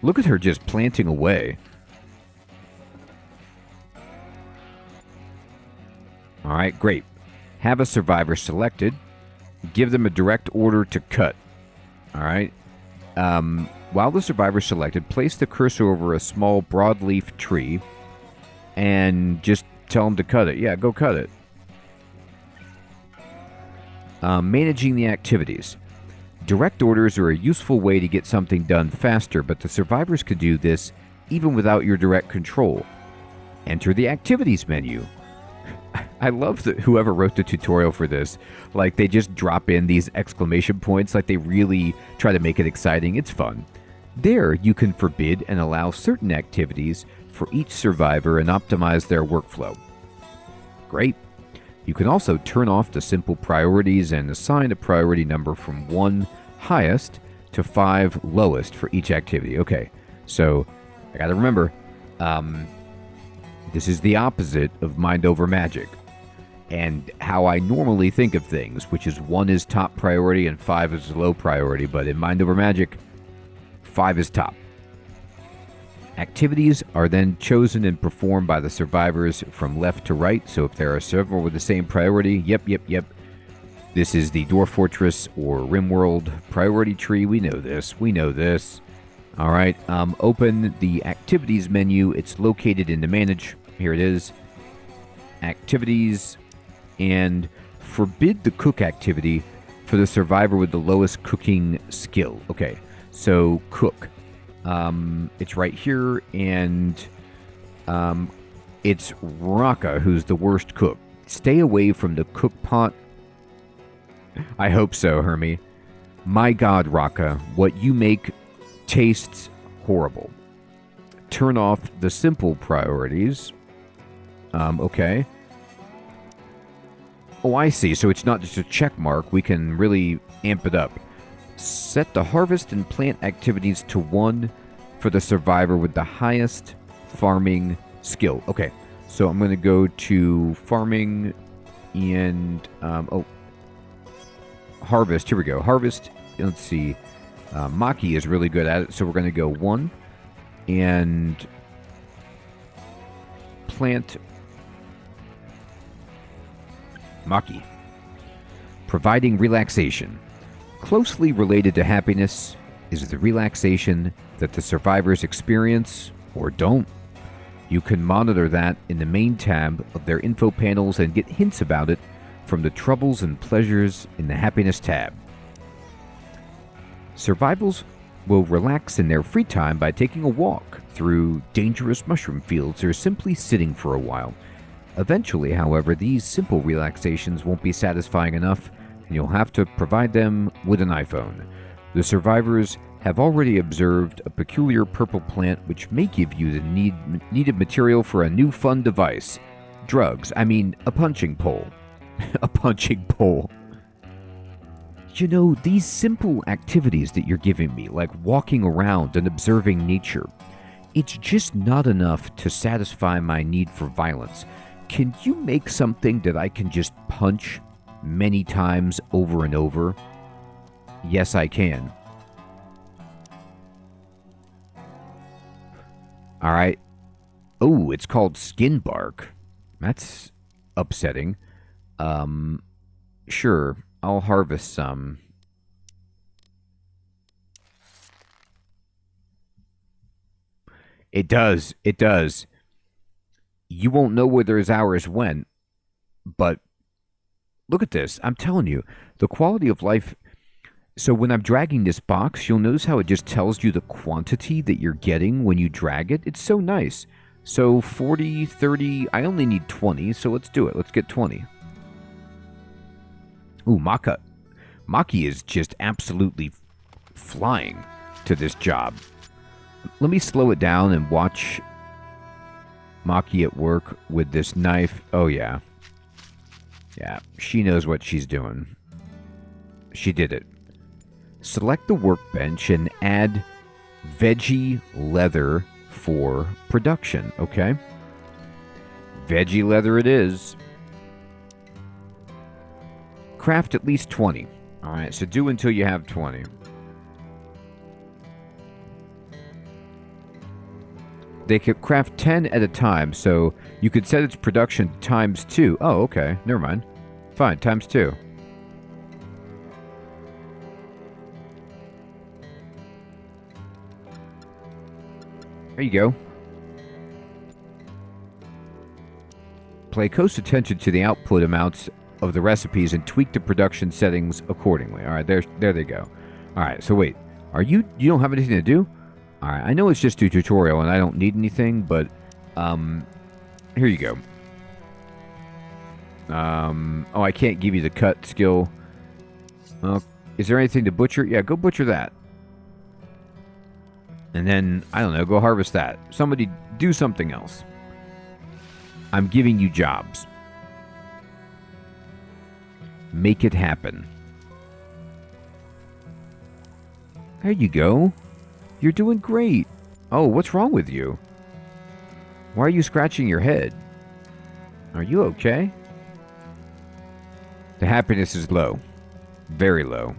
Look at her just planting away. All right, great. Have a survivor selected. Give them a direct order to cut. All right. While the survivor is selected, place the cursor over a small broadleaf tree and just tell them to cut it. Yeah, go cut it. Managing the activities. Direct orders are a useful way to get something done faster, but the survivors could do this even without your direct control. Enter the activities menu. I love that whoever wrote the tutorial for this, like they just drop in these exclamation points, like they really try to make it exciting. It's fun. There, you can forbid and allow certain activities for each survivor and optimize their workflow. Great. You can also turn off the simple priorities and assign a priority number from 1 highest to 5 lowest for each activity. Okay, so I gotta remember, this is the opposite of mind over magic and how I normally think of things, which is 1 is top priority and 5 is low priority, but in mind over magic, 5 is top. Activities are then chosen and performed by the survivors from left to right, so if there are several with the same priority, yep. This is the Dwarf Fortress or Rimworld priority tree. We know this. All right, open the activities menu. It's located in the manage. Here it is. Activities, and forbid the cook activity for the survivor with the lowest cooking skill. Okay, so cook. It's right here, and it's Raka who's the worst cook. Stay away from the cook pot. I hope so, Hermie. My God, Raka, what you make tastes horrible. Turn off the simple priorities. Okay. Oh, I see. So it's not just a check mark. We can really amp it up. Set the harvest and plant activities to 1 for the survivor with the highest farming skill. Okay, so I'm going to go to farming and, harvest. Here we go. Harvest. Let's see. Maki is really good at it, so we're going to go 1 and plant Maki. Providing relaxation. Closely related to happiness is the relaxation that the survivors experience or don't. You can monitor that in the main tab of their info panels and get hints about it from the troubles and pleasures in the happiness tab. Survivors will relax in their free time by taking a walk through dangerous mushroom fields or simply sitting for a while. Eventually, however, these simple relaxations won't be satisfying enough, and you'll have to provide them with an iPhone. The survivors have already observed a peculiar purple plant which may give you the needed material for a new fun device. Drugs. I mean, a punching pole. A punching pole. You know, these simple activities that you're giving me, like walking around and observing nature, it's just not enough to satisfy my need for violence. Can you make something that I can just punch many times over and over? Yes, I can. All right. Oh, it's called skin bark. That's upsetting. Sure, I'll harvest some. It does. You won't know where those hours went, but look at this. I'm telling you, the quality of life. So when I'm dragging this box, you'll notice how it just tells you the quantity that you're getting when you drag it. It's so nice. So 40, 30, I only need 20, so let's do it. Let's get 20. Ooh, Maki is just absolutely flying to this job. Let me slow it down and watch Maki at work with this knife. Oh, yeah. Yeah, she knows what she's doing. She did it. Select the workbench and add veggie leather for production, okay? Veggie leather it is. Craft at least 20. All right, so do until you have 20. They could craft 10 at a time, so you could set its production times 2. Oh, okay. Never mind. Fine, times 2. There you go. Pay close attention to the output amounts of the recipes and tweak the production settings accordingly. All right, there they go. All right, so wait. You don't have anything to do? All right, I know it's just a tutorial and I don't need anything, but here you go. Oh, I can't give you the cut skill. Is there anything to butcher? Yeah, go butcher that. And then, I don't know, go harvest that. Somebody do something else. I'm giving you jobs. Make it happen. There you go. You're doing great. Oh, what's wrong with you? Why are you scratching your head? Are you okay? The happiness is low. Very low.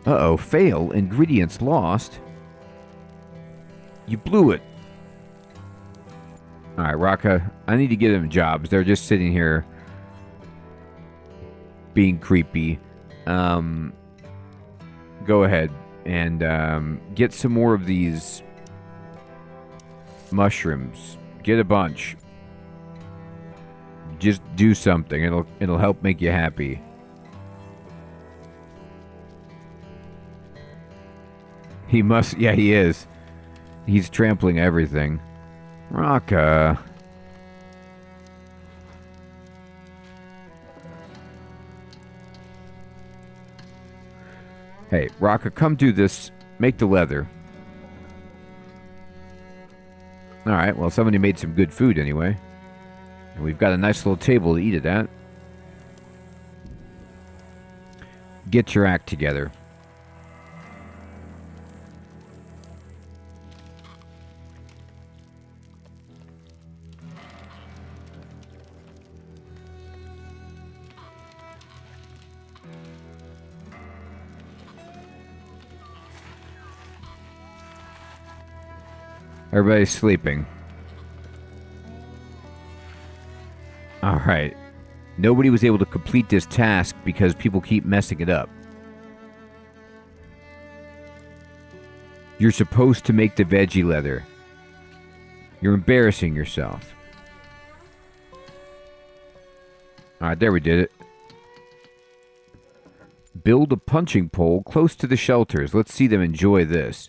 Uh-oh, fail. Ingredients lost. You blew it. Alright, Raka, I need to get them jobs. They're just sitting here being creepy. Go ahead and get some more of these mushrooms. Get a bunch. Just do something. It'll help make you happy. He must... Yeah, he is. He's trampling everything. Raka. Hey, Raka, come do this. Make the leather. Alright, well, somebody made some good food anyway. And we've got a nice little table to eat it at. Get your act together. Everybody's sleeping. Alright. Nobody was able to complete this task because people keep messing it up. You're supposed to make the veggie leather. You're embarrassing yourself. Alright, there we did it. Build a punching pole close to the shelters. Let's see them enjoy this.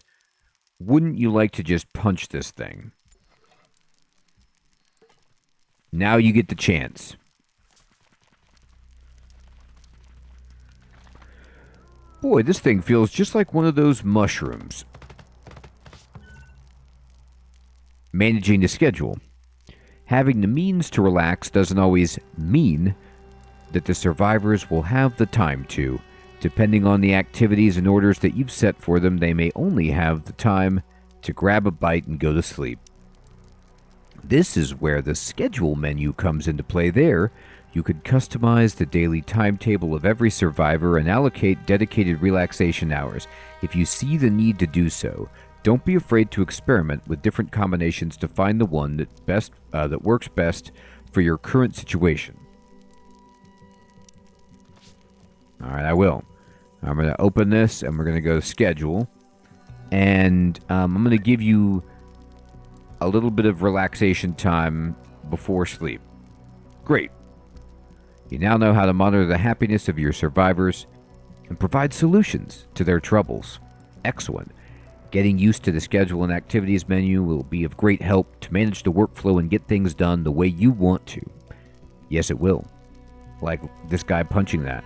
Wouldn't you like to just punch this thing? Now you get the chance. Boy, this thing feels just like one of those mushrooms. Managing the schedule. Having the means to relax doesn't always mean that the survivors will have the time to. Depending on the activities and orders that you've set for them, they may only have the time to grab a bite and go to sleep. This is where the schedule menu comes into play. There, you could customize the daily timetable of every survivor and allocate dedicated relaxation hours. If you see the need to do so, don't be afraid to experiment with different combinations to find the one that works best for your current situation. Alright, I will. I'm going to open this, and we're going to go to schedule. And I'm going to give you a little bit of relaxation time before sleep. Great. You now know how to monitor the happiness of your survivors and provide solutions to their troubles. Excellent. Getting used to the schedule and activities menu will be of great help to manage the workflow and get things done the way you want to. Yes, it will. Like this guy punching that.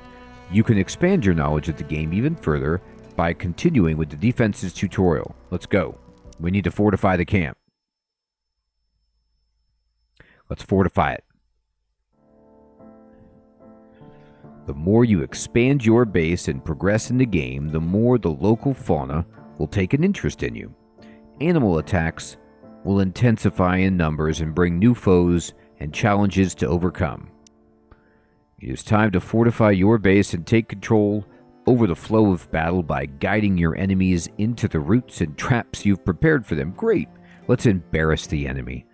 You can expand your knowledge of the game even further by continuing with the defenses tutorial. Let's go. We need to fortify the camp. Let's fortify it. The more you expand your base and progress in the game, the more the local fauna will take an interest in you. Animal attacks will intensify in numbers and bring new foes and challenges to overcome. It is time to fortify your base and take control over the flow of battle by guiding your enemies into the routes and traps you've prepared for them. Great. Let's embarrass the enemy.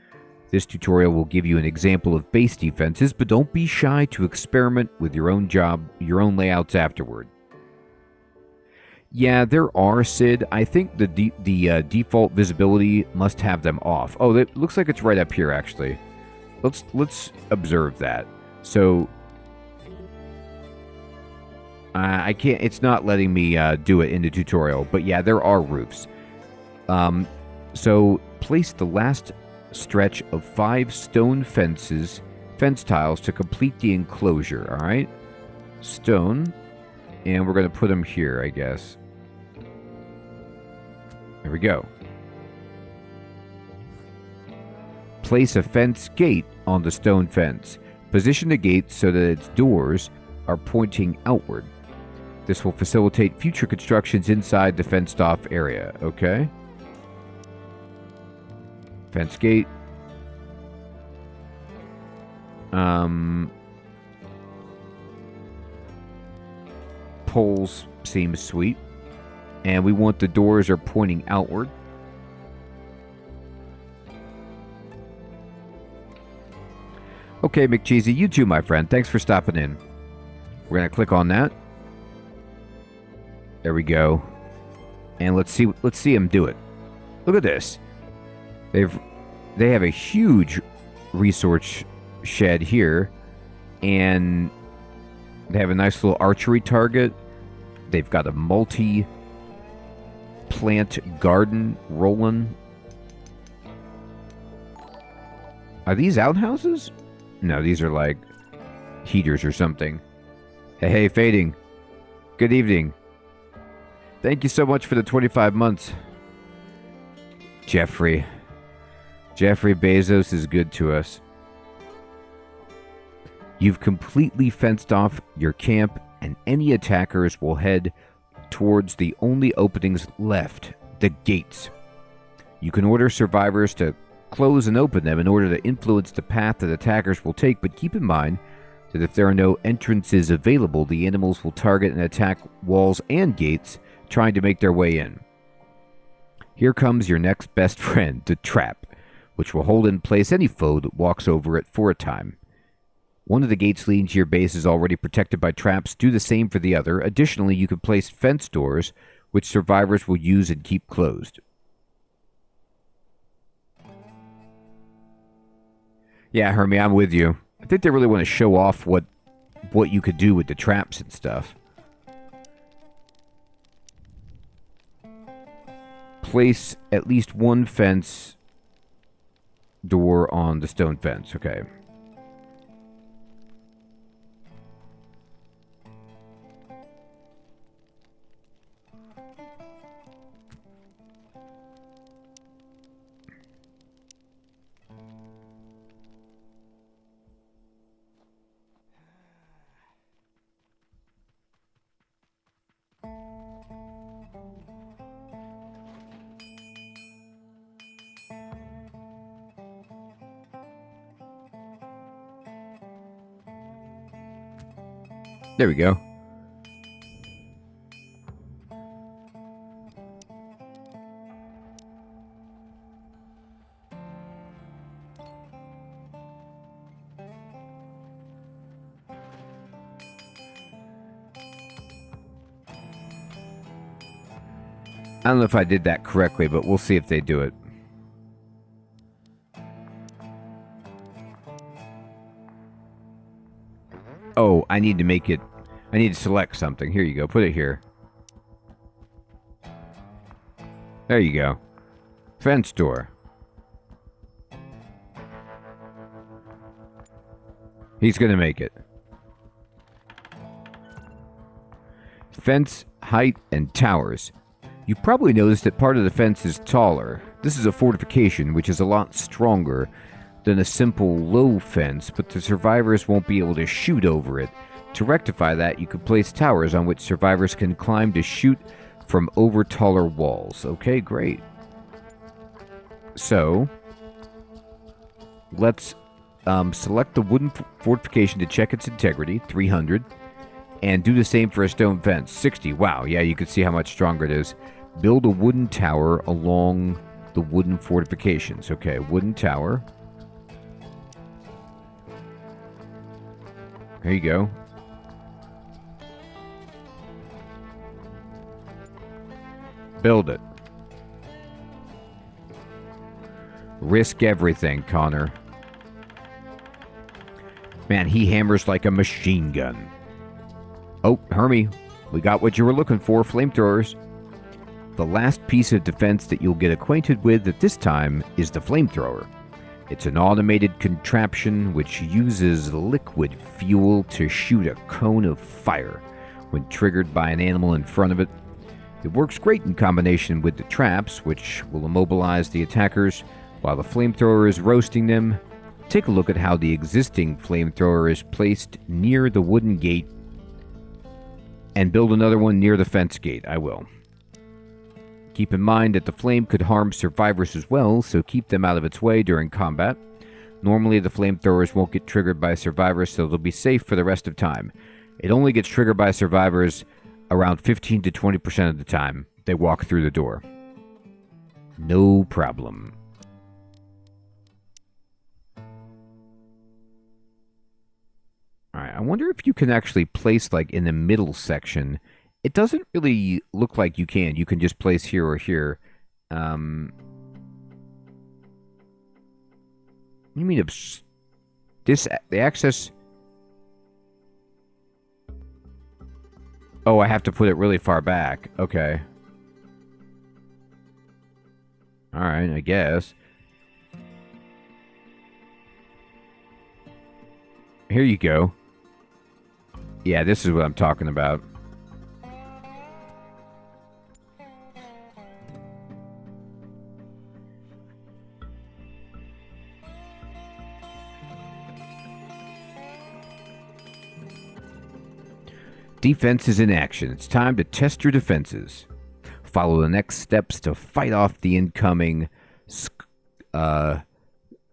This tutorial will give you an example of base defenses, but don't be shy to experiment with your own layouts afterward. Yeah, there are, Sid. I think the default visibility must have them off. Oh, it looks like it's right up here, actually. Let's observe that. So, I can't. It's not letting me do it in the tutorial, but yeah, there are roofs. So place the last stretch of 5 stone fence tiles to complete the enclosure. All right, stone, and we're going to put them here, I guess. There we go. Place a fence gate on the stone fence. Position the gate so that its doors are pointing outward. This will facilitate future constructions inside the fenced-off area. Okay. Fence gate. Poles seems sweet. And we want the doors are pointing outward. Okay, McCheesy, you too, my friend. Thanks for stopping in. We're going to click on that. There we go. And let's see them do it. Look at this. They have a huge resource shed here, and they have a nice little archery target. They've got a multi-plant garden rolling. Are these outhouses? No, these are like heaters or something. Hey, Fading. Good evening. Thank you so much for the 25 months. Jeffrey Bezos is good to us. You've completely fenced off your camp, and any attackers will head towards the only openings left, the gates. You can order survivors to close and open them in order to influence the path that attackers will take, but keep in mind that if there are no entrances available, the animals will target and attack walls and gates, trying to make their way in. Here comes your next best friend, the trap, which will hold in place any foe that walks over it for a time. One of the gates leading to your base is already protected by traps. Do the same for the other. Additionally, you can place fence doors, which survivors will use and keep closed. Yeah, Hermie, I'm with you. I think they really want to show off what you could do with the traps and stuff. Place at least one fence door on the stone fence. Okay. There we go. I don't know if I did that correctly, but we'll see if they do it. Oh, I need to select something. Here you go. Put it here. There you go. Fence door. He's going to make it. Fence, height, and towers. You probably noticed that part of the fence is taller. This is a fortification, which is a lot stronger than a simple low fence, but the survivors won't be able to shoot over it. To rectify that, you could place towers on which survivors can climb to shoot from over taller walls. Okay, great. So, let's select the wooden fortification to check its integrity, 300. And do the same for a stone fence. 60. Wow, yeah, you can see how much stronger it is. Build a wooden tower along the wooden fortifications. Okay, wooden tower. There you go. Build it. Risk everything, Connor. Man, he hammers like a machine gun. Oh, Hermie, we got what you were looking for, flamethrowers. The last piece of defense that you'll get acquainted with at this time is the flamethrower. It's an automated contraption which uses liquid fuel to shoot a cone of fire when triggered by an animal in front of it. It works great in combination with the traps, which will immobilize the attackers while the flamethrower is roasting them. Take a look at how the existing flamethrower is placed near the wooden gate, and build another one near the fence gate. I will. Keep in mind that the flame could harm survivors as well, so keep them out of its way during combat. Normally, the flamethrowers won't get triggered by survivors, so they'll be safe for the rest of time. It only gets triggered by survivors around 15 to 20% of the time they walk through the door. No problem. Alright, I wonder if you can actually place, like, in the middle section. It doesn't really look like you can. You can just place here or here. You mean the access... Oh, I have to put it really far back. Okay. Alright, I guess. Here you go. Yeah, this is what I'm talking about. Defenses in action. It's time to test your defenses. Follow the next steps to fight off the incoming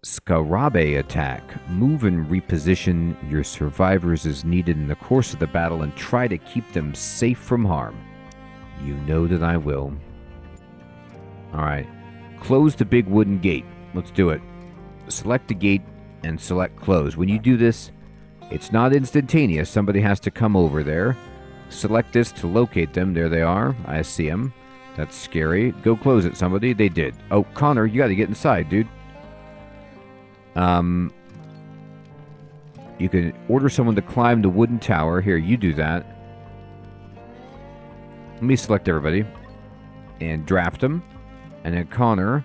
Scarabe attack. Move and reposition your survivors as needed in the course of the battle and try to keep them safe from harm. You know that I will. Alright. Close the big wooden gate. Let's do it. Select the gate and select close. When you do this, it's not instantaneous. Somebody has to come over there. Select this to locate them. There they are. I see them. That's scary. Go close it, somebody. They did. Oh, Connor, you got to get inside, dude. You can order someone to climb the wooden tower. Here, you do that. Let me select everybody and draft them. And then Connor,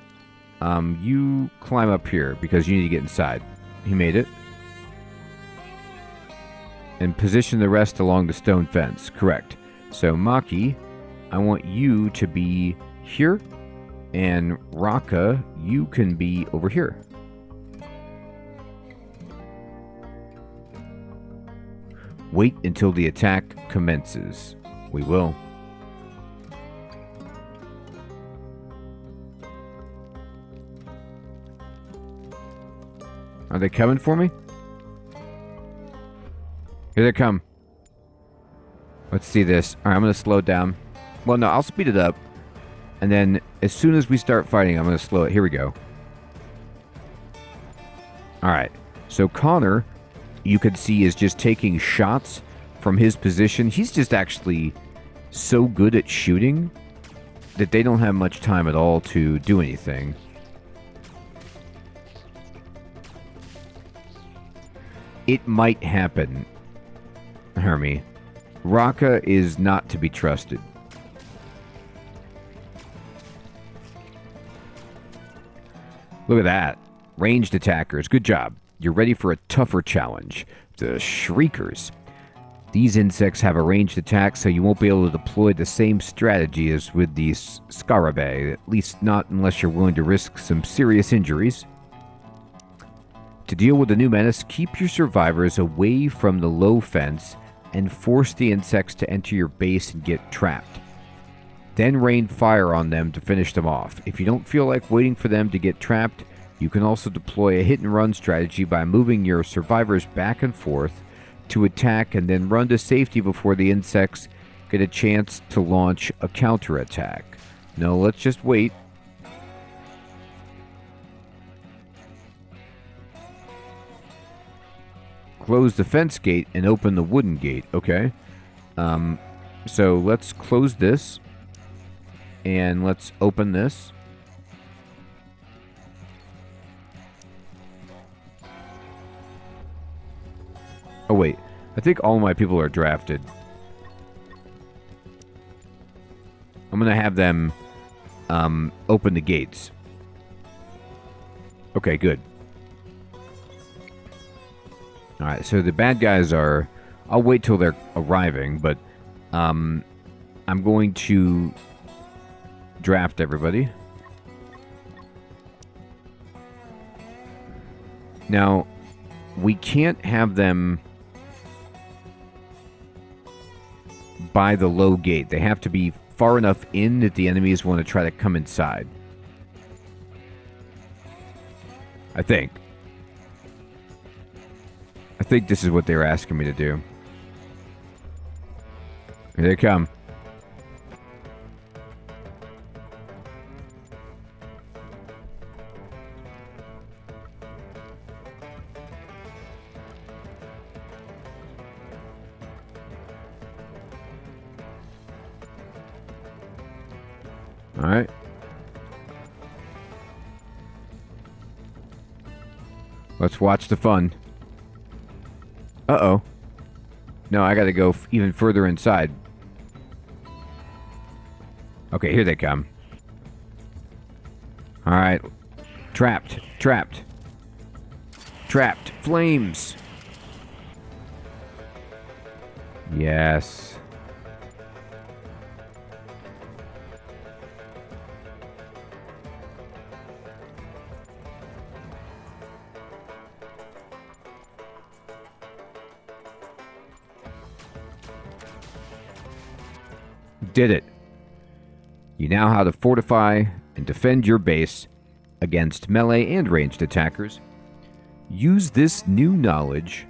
you climb up here because you need to get inside. He made it. And position the rest along the stone fence. Correct. So, Maki, I want you to be here. And Raka, you can be over here. Wait until the attack commences. We will. Are they coming for me? Here they come. Let's see this. Alright, I'm going to slow it down. Well, no, I'll speed it up. And then, as soon as we start fighting, I'm going to slow it. Here we go. Alright. So, Connor, you could see, is just taking shots from his position. He's just actually so good at shooting that they don't have much time at all to do anything. It might happen, Hermie. Raka is not to be trusted. Look at that. Ranged attackers. Good job. You're ready for a tougher challenge. The Shriekers. These insects have a ranged attack, so you won't be able to deploy the same strategy as with these Scarabaei, at least not unless you're willing to risk some serious injuries. To deal with the new menace, keep your survivors away from the low fence and force the insects to enter your base and get trapped. Then rain fire on them to finish them off. If you don't feel like waiting for them to get trapped, you can also deploy a hit-and-run strategy by moving your survivors back and forth to attack and then run to safety before the insects get a chance to launch a counterattack. No, let's just wait. Close the fence gate and open the wooden gate. Okay. So let's close this. And let's open this. Oh, wait. I think all my people are drafted. I'm going to have them open the gates. Okay, good. Alright, so the bad guys are... I'll wait till they're arriving, but I'm going to draft everybody. Now, we can't have them by the low gate. They have to be far enough in that the enemies want to try to come inside. I think this is what they were asking me to do. Here they come. All right. Let's watch the fun. Uh-oh. No, I gotta go even further inside. Okay, here they come. Alright. Trapped. Trapped. Trapped. Flames. Yes. Did it. You now know how to fortify and defend your base against melee and ranged attackers. Use this new knowledge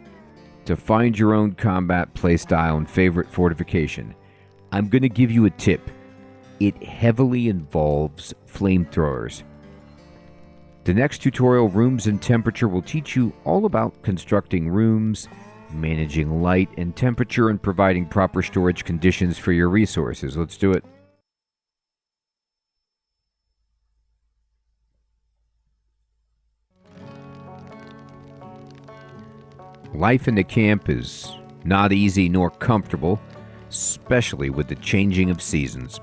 to find your own combat playstyle and favorite fortification. I'm going to give you a tip. It heavily involves flamethrowers. The next tutorial, Rooms and Temperature, will teach you all about constructing rooms, managing light and temperature, and providing proper storage conditions for your resources. Let's do it. Life in the camp is not easy nor comfortable, especially with the changing of seasons.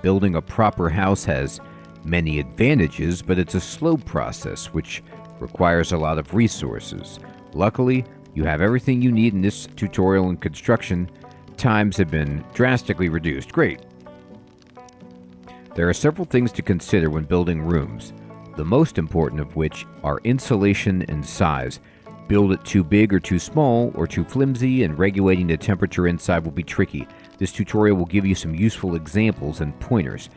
Building a proper house has many advantages, but it's a slow process which requires a lot of resources. Luckily, you have everything you need in this tutorial, and construction times have been drastically reduced. Great. There are several things to consider when building rooms, the most important of which are insulation and size. Build it too big or too small or too flimsy, and regulating the temperature inside will be tricky. This tutorial will give you some useful examples and pointers.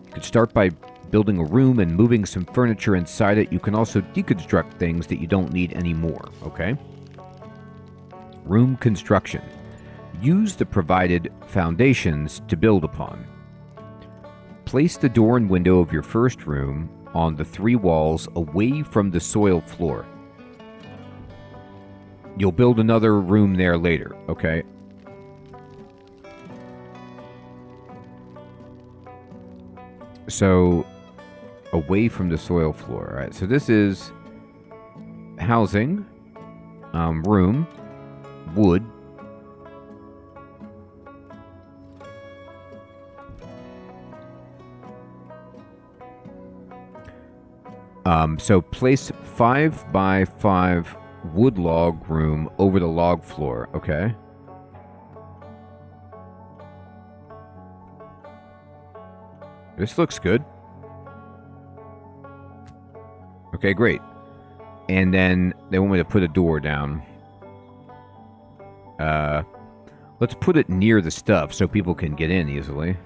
You could start by building a room and moving some furniture inside it. You can also deconstruct things that you don't need anymore, okay? Room construction. Use the provided foundations to build upon. Place the door and window of your first room on the 3 walls away from the soil floor. You'll build another room there later, okay? So, away from the soil floor. All right, so this is housing, room, wood. So place 5 by 5 wood log room over the log floor, okay? This looks good. Okay, great. And then they want me to put a door down. Let's put it near the stuff so people can get in easily.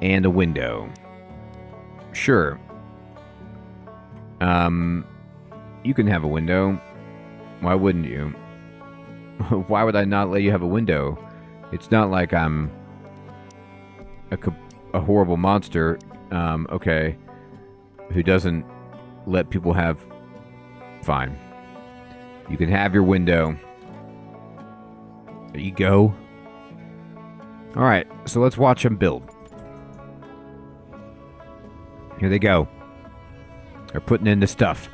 And a window. Sure. You can have a window. Why wouldn't you? Why would I not let you have a window? It's not like I'm a horrible monster, okay, who doesn't let people have... Fine. You can have your window. There you go. Alright, so let's watch them build. Here they go. They're putting in the stuff.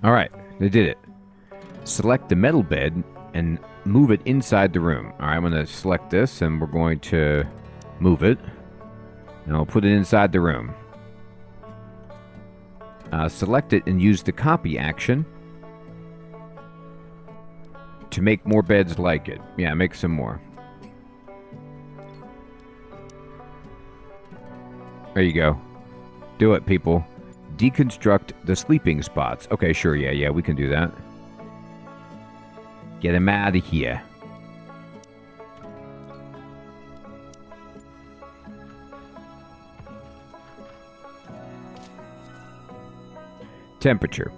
Alright, they did it. Select the metal bed and move it inside the room. Alright, I'm going to select this and we're going to move it. And I'll put it inside the room. Select it and use the copy action to make more beds like it. Yeah, make some more. There you go. Do it, people. Deconstruct the sleeping spots. Okay, sure, yeah, we can do that. Get him out of here. Temperature.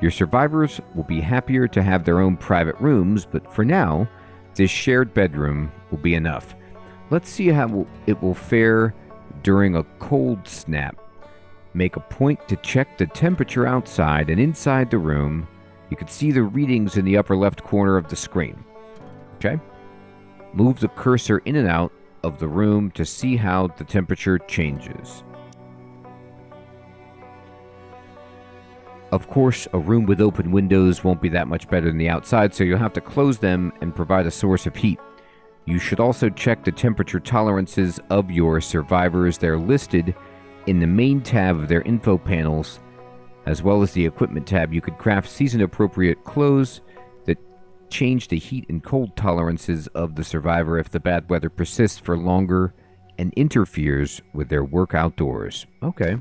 Your survivors will be happier to have their own private rooms, but for now, this shared bedroom will be enough. Let's see how it will fare during a cold snap. Make a point to check the temperature outside and inside the room. You can see the readings in the upper left corner of the screen. Okay? Move the cursor in and out of the room to see how the temperature changes. Of course, a room with open windows won't be that much better than the outside, so you'll have to close them and provide a source of heat. You should also check the temperature tolerances of your survivors. They're listed in the main tab of their info panels, as well as the equipment tab. You could craft season-appropriate clothes that change the heat and cold tolerances of the survivor if the bad weather persists for longer and interferes with their work outdoors. Okay.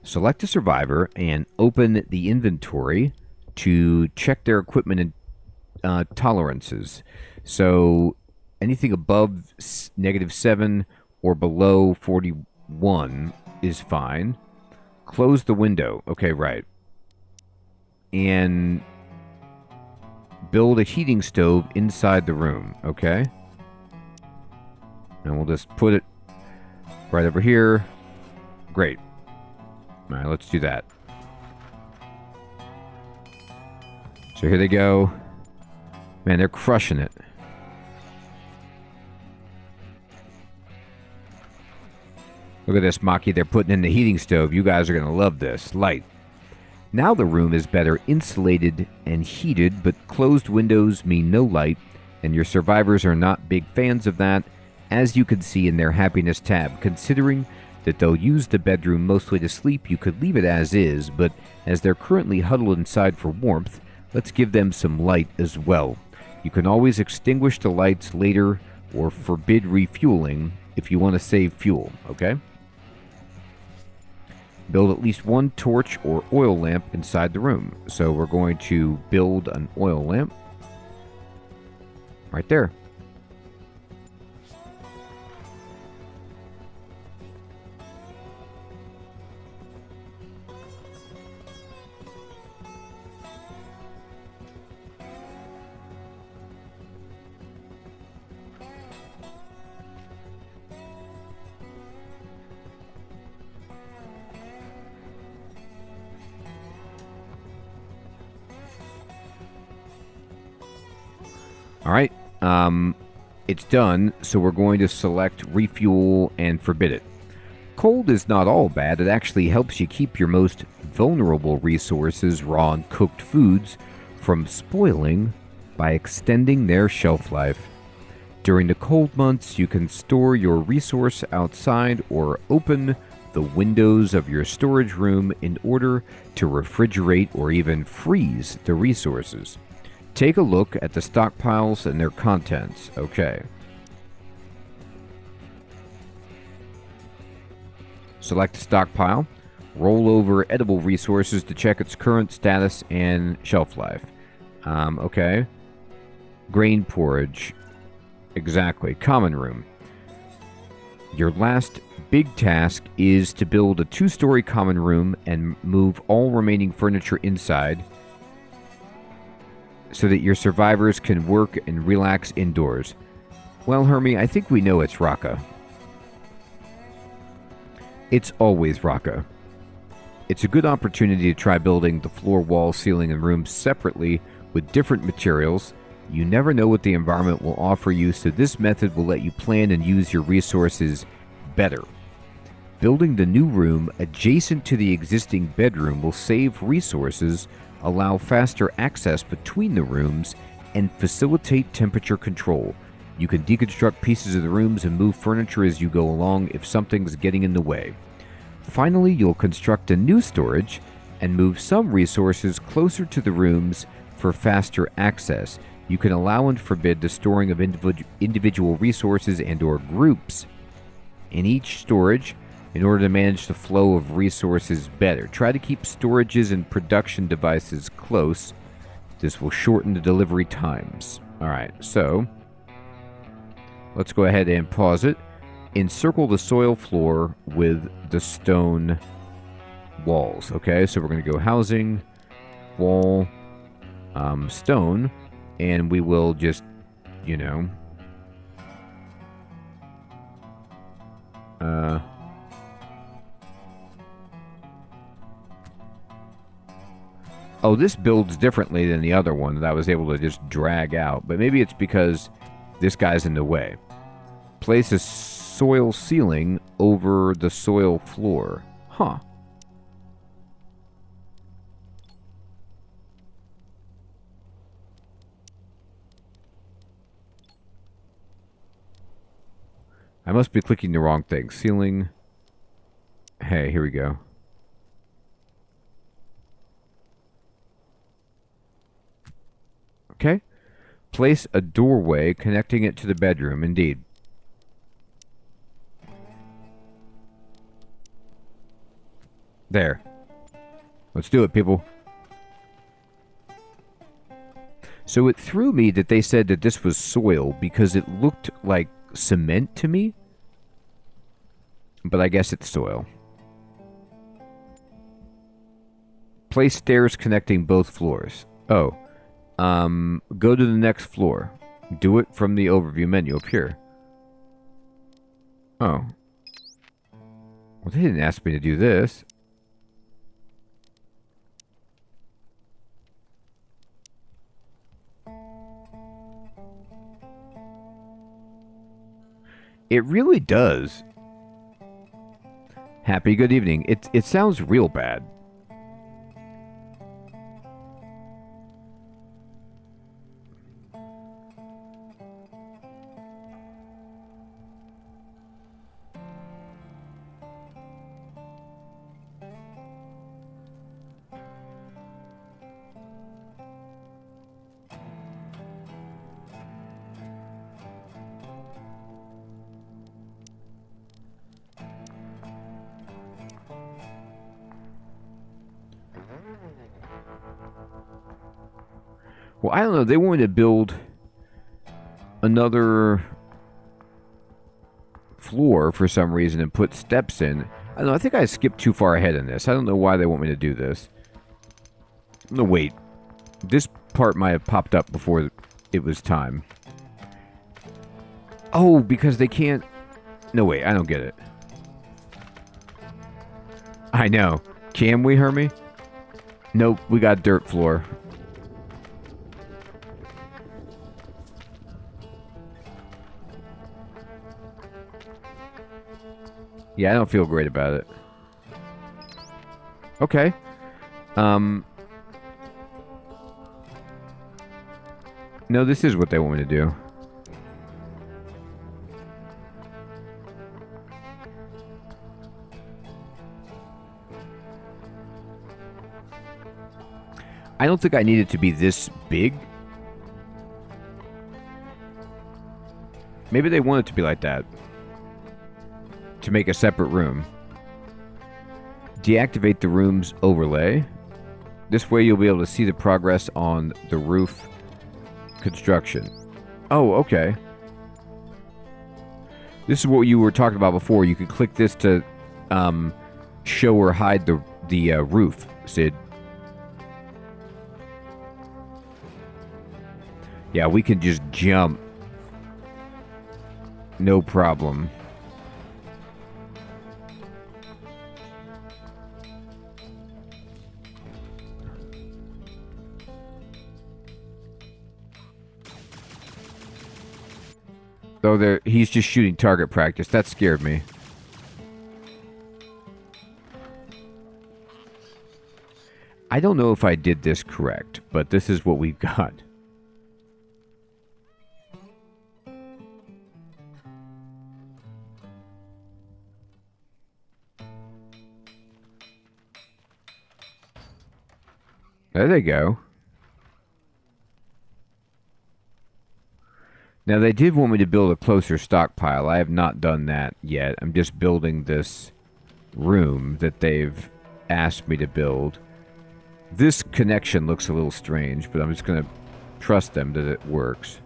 Select a survivor and open the inventory to check their equipment and tolerances. So anything above -7 or below 41 is fine. Close the window. Okay, right. And build a heating stove inside the room. Okay. And we'll just put it right over here. Great. All right, let's do that. So here they go. Man, they're crushing it. Look at this, Maki. They're putting in the heating stove. You guys are going to love this. Light. Now the room is better insulated and heated, but closed windows mean no light, and your survivors are not big fans of that, as you can see in their happiness tab. Considering that they'll use the bedroom mostly to sleep, you could leave it as is, but as they're currently huddled inside for warmth, let's give them some light as well. You can always extinguish the lights later or forbid refueling if you want to save fuel, okay? Build at least one torch or oil lamp inside the room. So we're going to build an oil lamp right there. All right, it's done, so we're going to select refuel and forbid it. Cold is not all bad. It actually helps you keep your most vulnerable resources, raw and cooked foods, from spoiling by extending their shelf life. During the cold months, you can store your resource outside or open the windows of your storage room in order to refrigerate or even freeze the resources. Take a look at the stockpiles and their contents. Okay. Select a stockpile. Roll over edible resources to check its current status and shelf life. Okay. Grain porridge. Exactly. Common room. Your last big task is to build a 2-story common room and move all remaining furniture inside so that your survivors can work and relax indoors. Well, Hermie, I think we know it's Raka. It's always Raka. It's a good opportunity to try building the floor, wall, ceiling, and rooms separately with different materials. You never know what the environment will offer you, so this method will let you plan and use your resources better. Building the new room adjacent to the existing bedroom will save resources, allow faster access between the rooms, and facilitate temperature control. You can deconstruct pieces of the rooms and move furniture as you go along if something's getting in the way. Finally, you'll construct a new storage and move some resources closer to the rooms for faster access. You can allow and forbid the storing of individual resources and/or groups in each storage in order to manage the flow of resources better. Try to keep storages and production devices close. This will shorten the delivery times. Alright, so let's go ahead and pause it. Encircle the soil floor with the stone walls. Okay, so we're going to go housing, wall, stone, and we will just, you know, oh, this builds differently than the other one that I was able to just drag out, but maybe it's because this guy's in the way. Place a soil ceiling over the soil floor. Huh. I must be clicking the wrong thing. Ceiling. Hey, here we go. Okay. Place a doorway connecting it to the bedroom. Indeed. There. Let's do it, people. So it threw me that they said that this was soil because it looked like cement to me. But I guess it's soil. Place stairs connecting both floors. Oh. Go to the next floor. Do it from the overview menu up here. Oh. Well, they didn't ask me to do this. It really does. Happy good evening. It sounds real bad. Well, I don't know. They wanted to build another floor for some reason and put steps in. I don't know. I think I skipped too far ahead in this. I don't know why they want me to do this. No, wait. This part might have popped up before it was time. Oh, because they can't... No, wait. I don't get it. I know. Can we, Hermie? Nope. We got dirt floor. Yeah, I don't feel great about it. Okay. No, this is what they want me to do. I don't think I need it to be this big, Maybe they want it to be like that. To make a separate room. Deactivate the room's overlay. This way you'll be able to see the progress on the roof construction. Oh, okay. This is what you were talking about before. You could click this to show or hide the roof, Sid. Yeah, we can just jump. No problem. Though he's just shooting target practice. That scared me. I don't know if I did this correct, but this is what we've got. There they go. Now, they did want me to build a closer stockpile. I have not done that yet. I'm just building this room that they've asked me to build. This connection looks a little strange, but I'm just going to trust them that it works.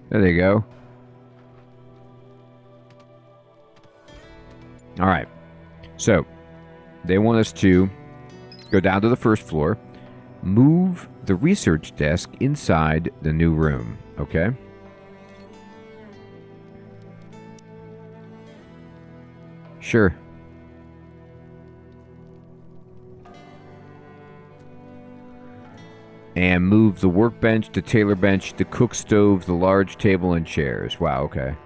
There they go. All right. So, they want us to go down to the first floor, move the research desk inside the new room, okay? Sure. And move the workbench, the tailor bench, the cook stove, the large table, and chairs. Wow, okay.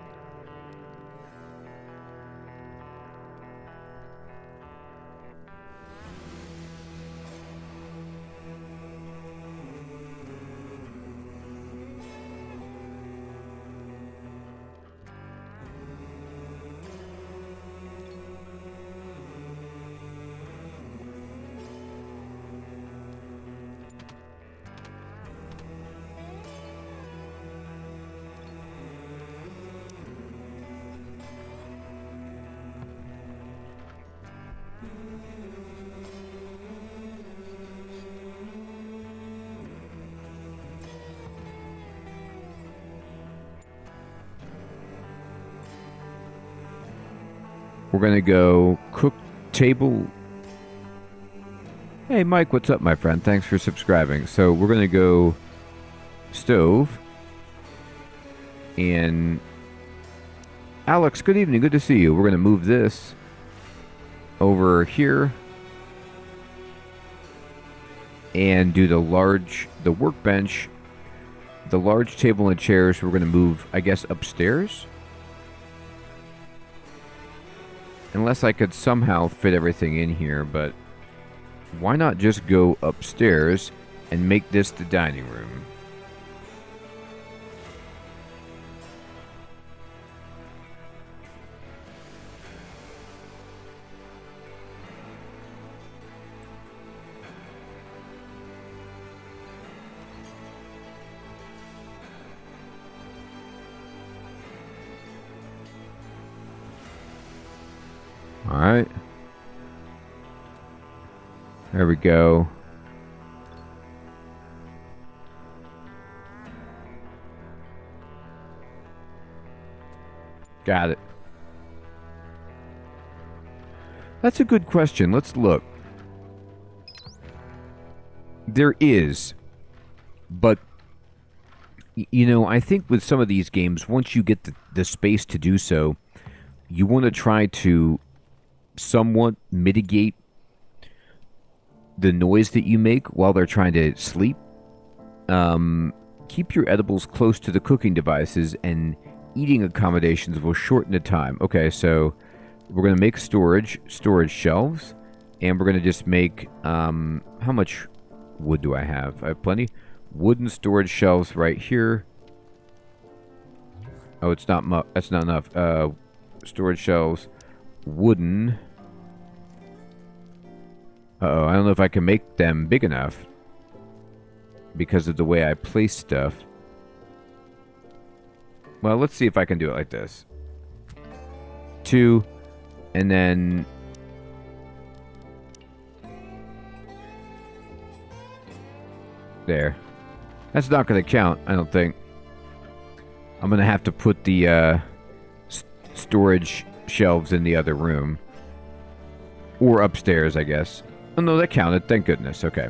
We're going to go cook table. Hey, Mike, what's up, my friend? Thanks for subscribing. So we're going to go stove. And Alex, good evening. Good to see you. We're going to move this over here. And do the workbench, the large table and chairs. We're going to move, I guess, upstairs. Unless I could somehow fit everything in here, but why not just go upstairs and make this the dining room? Alright. There we go. Got it. That's a good question. Let's look. There is. But, you know, I think with some of these games, once you get the space to do so, you want to try to somewhat mitigate the noise that you make while they're trying to sleep. Keep your edibles close to the cooking devices, and eating accommodations will shorten the time. Okay, so we're going to make storage shelves, and we're going to just make, how much wood do I have? I have plenty. Wooden storage shelves right here. Oh, it's not, that's not enough. Storage shelves. Wooden. Uh-oh, I don't know if I can make them big enough. because of the way I place stuff. Well, let's see if I can do it like this. 2, and then... There. That's not going to count, I don't think. I'm going to have to put the storage shelves in the other room. Or upstairs, I guess. Oh, no, that counted. Thank goodness. Okay.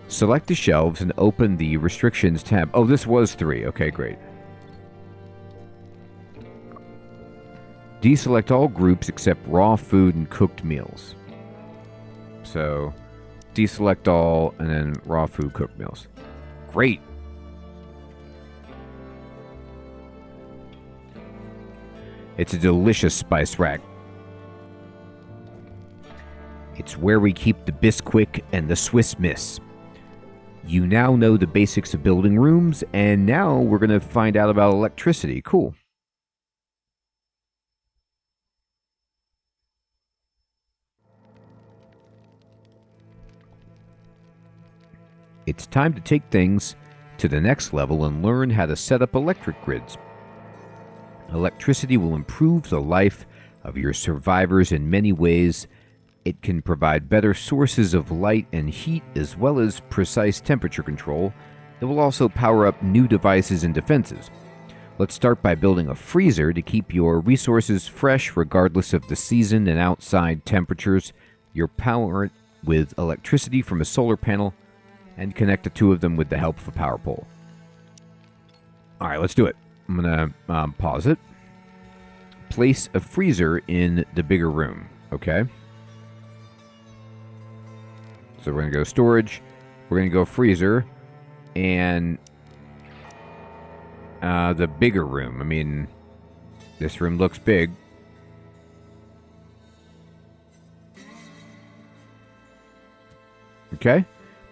Select the shelves and open the restrictions tab. Oh, this was 3. Okay, great. Deselect all groups except raw food and cooked meals. So, deselect all and then raw food, cooked meals. Great. It's a delicious spice rack. It's where we keep the Bisquick and the Swiss Miss. You now know the basics of building rooms, and now we're going to find out about electricity. Cool. It's time to take things to the next level and learn how to set up electric grids. Electricity will improve the life of your survivors in many ways. It can provide better sources of light and heat as well as precise temperature control. It will also power up new devices and defenses. Let's start by building a freezer to keep your resources fresh regardless of the season and outside temperatures. You're powered with electricity from a solar panel and connect the 2 of them with the help of a power pole. Alright, let's do it. I'm going to pause it. Place a freezer in the bigger room, okay? So we're going to go storage, we're going to go freezer, and the bigger room. I mean, this room looks big. Okay.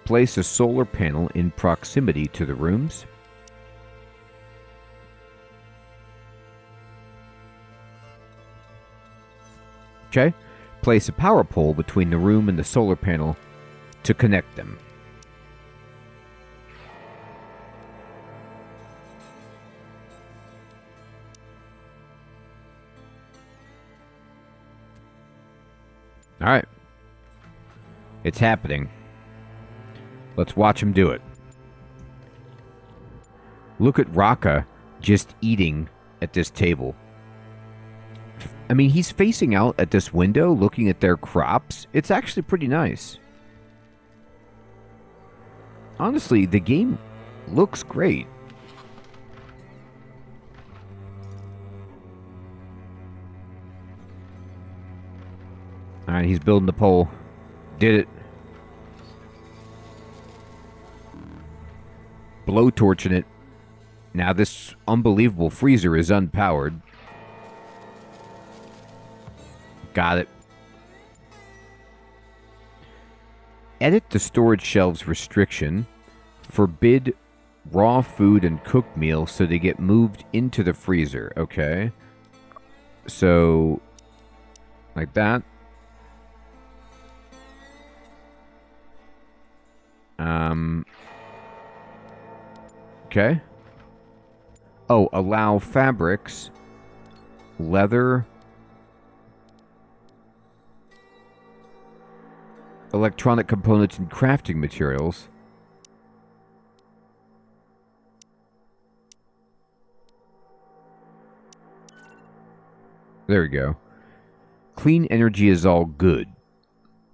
Place a solar panel in proximity to the rooms. Okay. Place a power pole between the room and the solar panel to connect them. All right. It's happening. Let's watch him do it. Look at Raka just eating at this table. I mean, he's facing out at this window looking at their crops. It's actually pretty nice. Honestly, the game looks great. Alright, he's building the pole. Did it. Blowtorching it. Now this unbelievable freezer is unpowered. Got it. Edit the storage shelves restriction. Forbid raw food and cooked meals so they get moved into the freezer. Okay. So, like that. Okay. Oh, allow fabrics, leather, electronic components, and crafting materials. There we go. Clean energy is all good,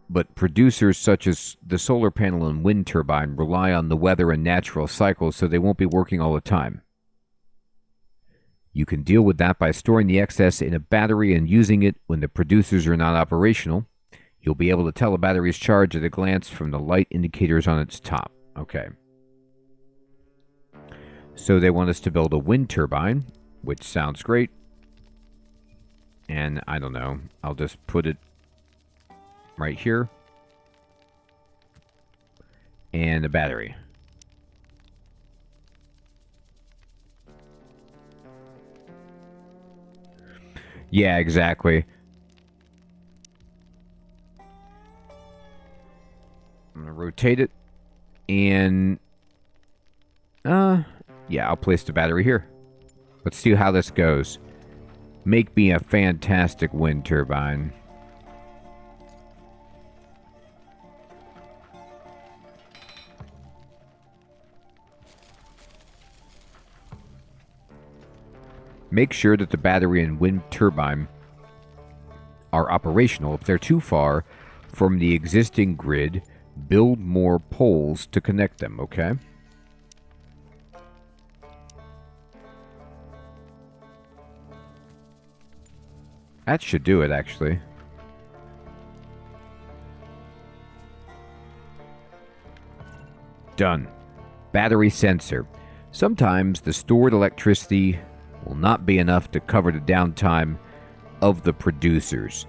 but producers such as the solar panel and wind turbine rely on the weather and natural cycles, so they won't be working all the time. You can deal with that by storing the excess in a battery and using it when the producers are not operational. You'll be able to tell a battery's charge at a glance from the light indicators on its top. Okay. So they want us to build a wind turbine, which sounds great. And I don't know, I'll just put it right here. And a battery. Yeah, exactly. I'm going to rotate it. And, yeah, I'll place the battery here. Let's see how this goes. Make me a fantastic wind turbine. Make sure that the battery and wind turbine are operational. If they're too far from the existing grid, build more poles to connect them, okay? That should do it, actually. Done. Battery sensor. Sometimes the stored electricity will not be enough to cover the downtime of the producers.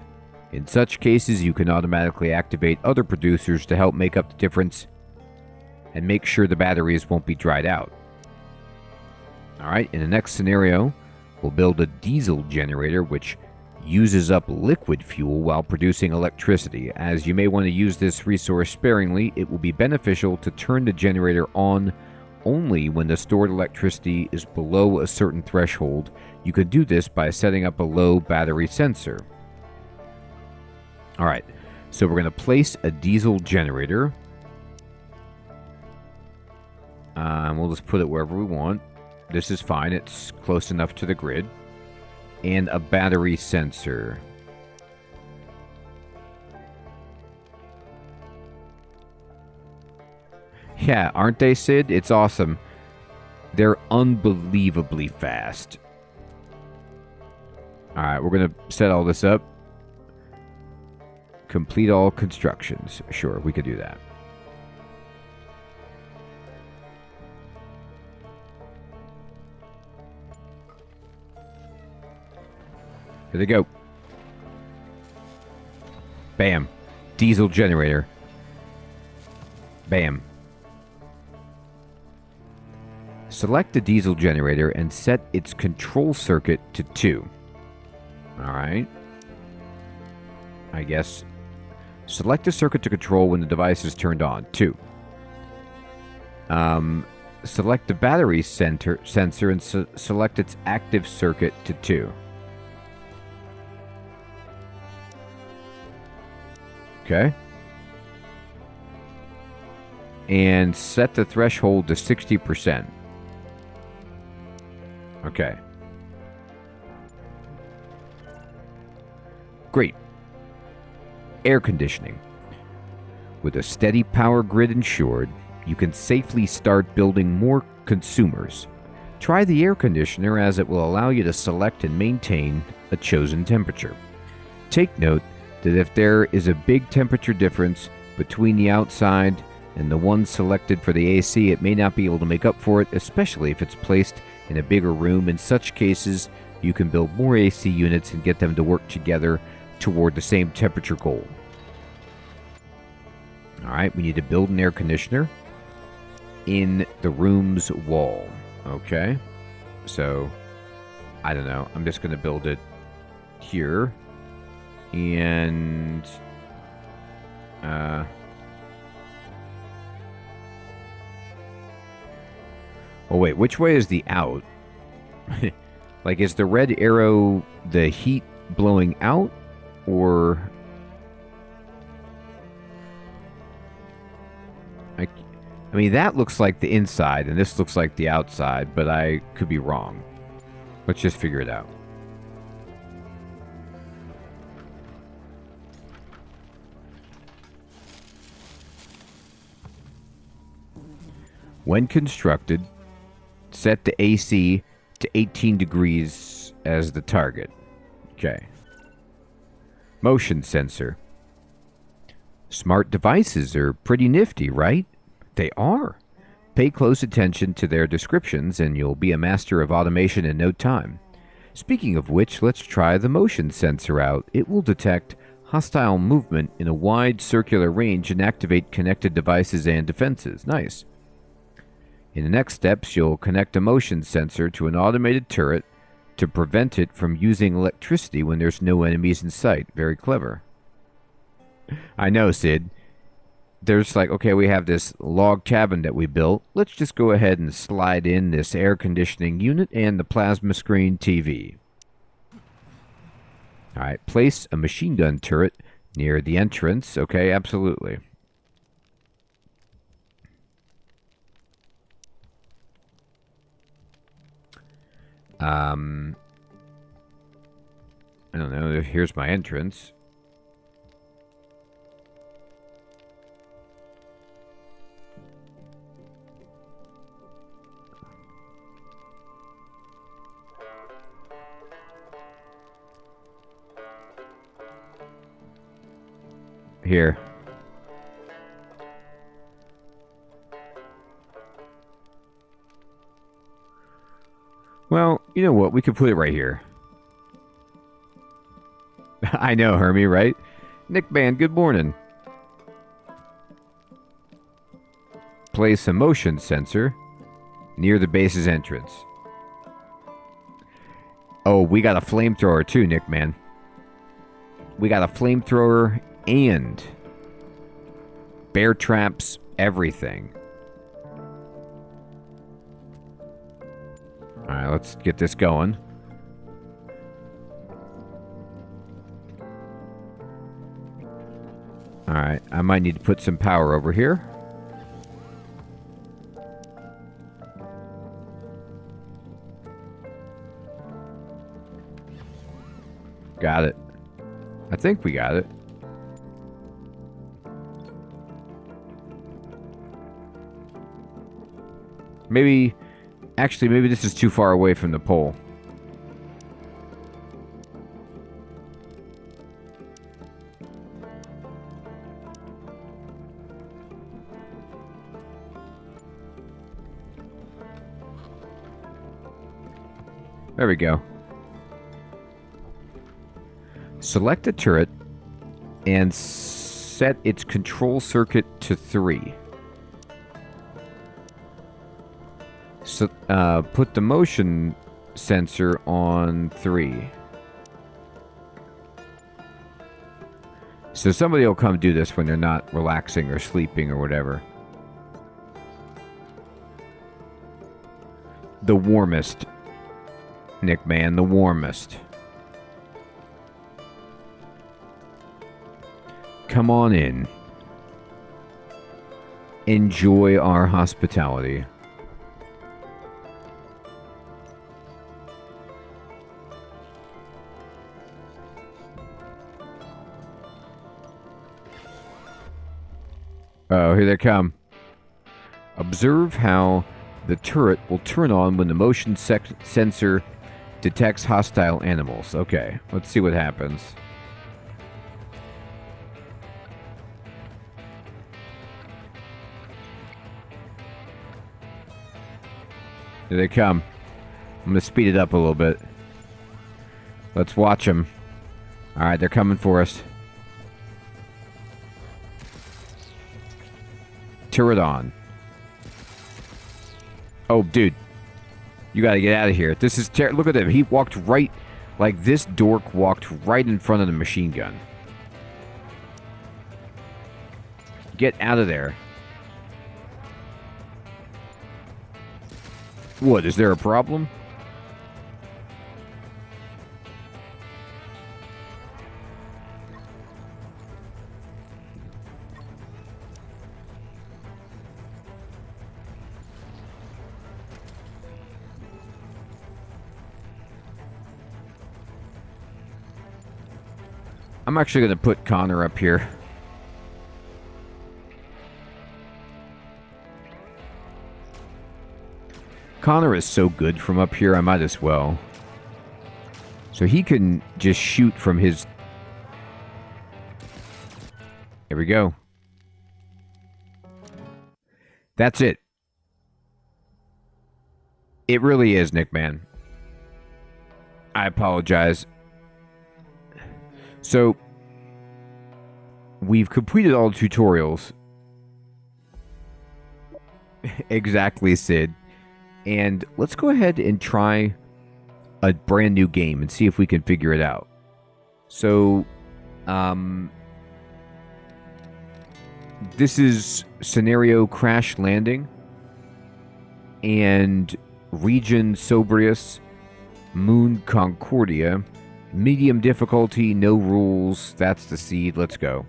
In such cases, you can automatically activate other producers to help make up the difference and make sure the batteries won't be dried out. Alright, in the next scenario, we'll build a diesel generator which uses up liquid fuel while producing electricity. As you may want to use this resource sparingly, it will be beneficial to turn the generator on only when the stored electricity is below a certain threshold. You could do this by setting up a low battery sensor. Alright, so we're going to place a diesel generator. We'll just put it wherever we want. This is fine, it's close enough to the grid. And a battery sensor. Yeah, aren't they, Sid? It's awesome. They're unbelievably fast. Alright, we're going to set all this up. Complete all constructions. Sure, we could do that. Here they go. Bam. Diesel generator. Bam. Select the diesel generator and set its control circuit to 2. Alright. I guess. Select the circuit to control when the device is turned on. 2. Select the battery sensor and select its active circuit to 2. Okay. And set the threshold to 60%. Okay. Great. Air conditioning. With a steady power grid ensured, you can safely start building more consumers. Try the air conditioner as it will allow you to select and maintain a chosen temperature. Take note that if there is a big temperature difference between the outside and the one selected for the AC, it may not be able to make up for it, especially if it's placed in a bigger room. In such cases, you can build more AC units and get them to work together toward the same temperature goal. Alright, we need to build an air conditioner in the room's wall. Okay, so, I don't know, I'm just going to build it here. And oh wait, which way is the out? Like, is the red arrow the heat blowing out, or I mean, that looks like the inside and this looks like the outside, but I could be wrong. Let's just figure it out. When constructed, set the AC to 18 degrees as the target. Okay. Motion sensor. Smart devices are pretty nifty, right? They are. Pay close attention to their descriptions and you'll be a master of automation in no time. Speaking of which, let's try the motion sensor out. It will detect hostile movement in a wide circular range and activate connected devices and defenses. Nice. In the next steps, you'll connect a motion sensor to an automated turret to prevent it from using electricity when there's no enemies in sight. Very clever. I know, Sid. there's like, okay, we have this log cabin that we built. Let's just go ahead and slide in this air conditioning unit and the plasma screen TV. All right, place a machine gun turret near the entrance. Okay, absolutely. I don't know. Here's my entrance. Here. Well, you know what? We could put it right here. I know, Hermie, right? Nick Man, good morning. Place a motion sensor near the base's entrance. Oh, we got a flamethrower too, Nick Man. We got a flamethrower and bear traps, everything. Alright, let's get this going. Alright, I might need to put some power over here. Got it. I think we got it. Maybe... Actually, maybe this is too far away from the pole. There we go. Select a turret and set its control circuit to 3. So, put the motion sensor on 3. So somebody will come do this when they're not relaxing or sleeping or whatever. The warmest, Nick Man, the warmest. Come on in. Enjoy our hospitality. Oh, here they come. Observe how the turret will turn on when the motion sensor detects hostile animals. Okay, let's see what happens. Here they come. I'm going to speed it up a little bit. Let's watch them. Alright, they're coming for us. Turret on. Oh, dude. You gotta get out of here. This is terrible. Look at him. He walked right... Like, this dork walked right in front of the machine gun. Get out of there. What, is there a problem? I'm actually going to put Connor up here. Connor is so good from up here, I might as well. So he can just shoot from his... Here we go. That's it. It really is, Nick Man. I apologize. So, we've completed all the tutorials. Exactly, Sid. And let's go ahead and try a brand new game and see if we can figure it out. So, this is scenario crash landing. And region Sobrius, Moon Concordia, medium difficulty, no rules. That's the seed. Let's go.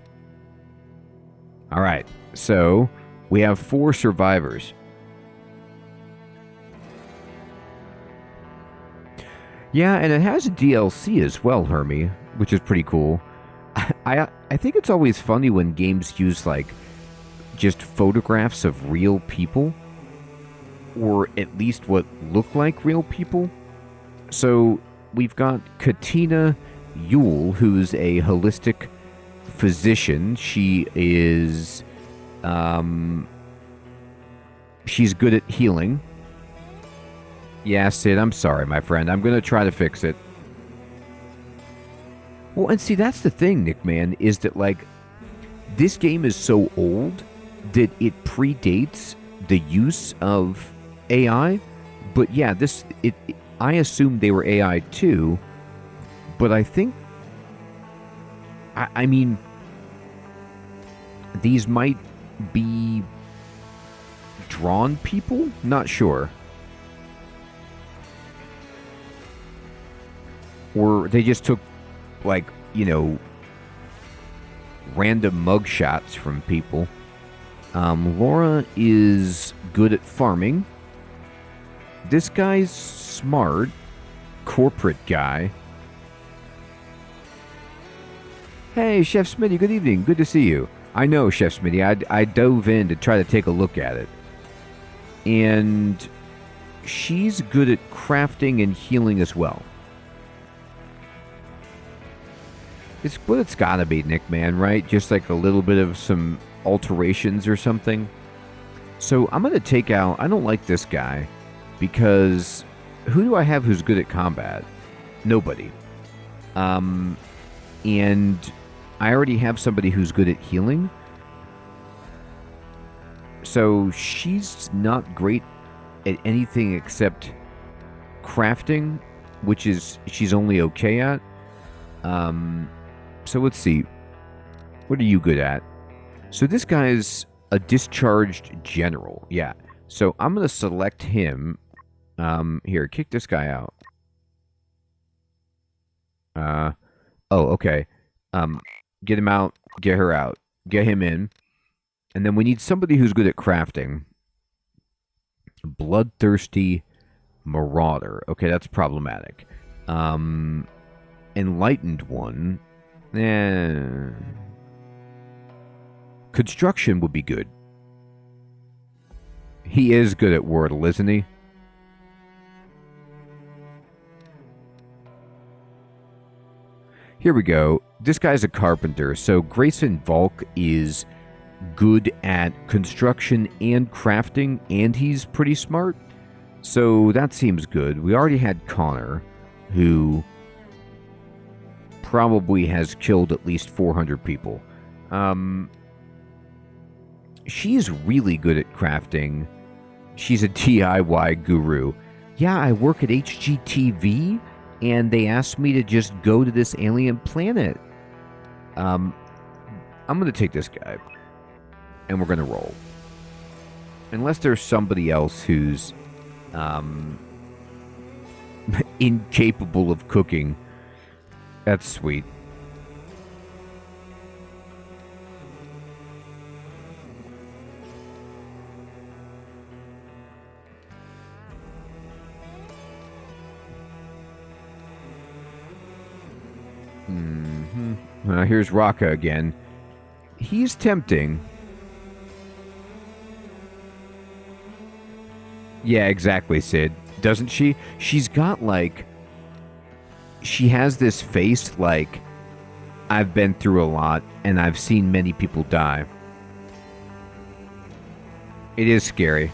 All right. So we have 4 survivors. Yeah, and it has a DLC as well, Hermie, which is pretty cool. I think it's always funny when games use, like, just photographs of real people, or at least what look like real people. So we've got Katina Yule, who's a holistic physician. She is, she's good at healing. Yeah, Sid, I'm sorry, my friend. I'm going to try to fix it. Well, and see, that's the thing, Nick, man, is that, like, this game is so old that it predates the use of AI. But yeah, I assumed they were AI too, but I think, I mean, these might be drawn people? Not sure. Or they just took, like, you know, random mugshots from people. Laura is good at farming. This guy's smart. Corporate guy. Hey, Chef Smitty, good evening. Good to see you. I know, Chef Smitty. I dove in to try to take a look at it. And she's good at crafting and healing as well. It's what it's gotta be, Nick, man, right? Just like a little bit of some alterations or something. So I'm gonna take out, I don't like this guy, because who do I have who's good at combat? Nobody. And I already have somebody who's good at healing. So she's not great at anything except crafting, which is she's only okay at. So let's see. What are you good at? So this guy's a discharged general. Yeah. So I'm going to select him. Here, kick this guy out. Oh, okay. Get him out. Get her out. Get him in. And then we need somebody who's good at crafting. Bloodthirsty Marauder. Okay, that's problematic. Enlightened one. Construction would be good. He is good at Wordle, isn't he? Here we go. This guy's a carpenter. So Grayson Volk is good at construction and crafting, and he's pretty smart. So that seems good. We already had Connor, who probably has killed at least 400 people. She's really good at crafting. She's a DIY guru. Yeah, I work at HGTV, and they asked me to just go to this alien planet. I'm going to take this guy, and we're going to roll. Unless there's somebody else who's incapable of cooking. That's sweet. Here's Raka again. He's tempting. Yeah, exactly, Sid. Doesn't she? She's got, like... She has this face like, I've been through a lot, and I've seen many people die. It is scary.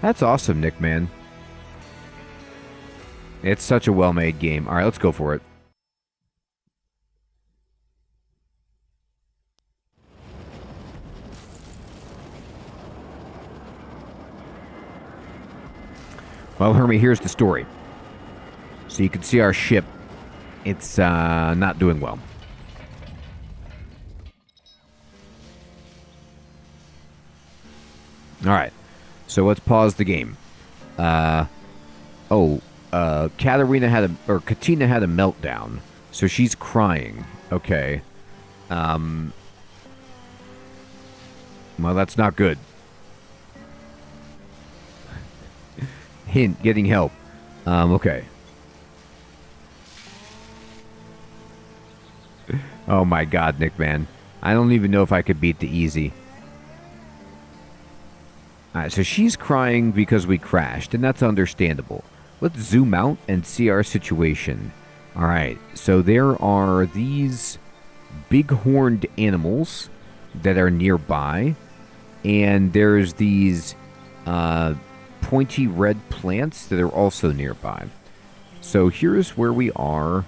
That's awesome, Nick, man. It's such a well-made game. Alright, let's go for it. Well, Hermie, here's the story. So you can see our ship. It's not doing well. All right. So let's pause the game. Katarina Katina had a meltdown. So she's crying. Okay. Well, that's not good. Hint, getting help. Okay. Oh my god, Nick, man. I don't even know if I could beat the easy. Alright, so she's crying because we crashed, and that's understandable. Let's zoom out and see our situation. Alright, so there are these big-horned animals that are nearby, and there's these pointy red plants that are also nearby. So here's where we are.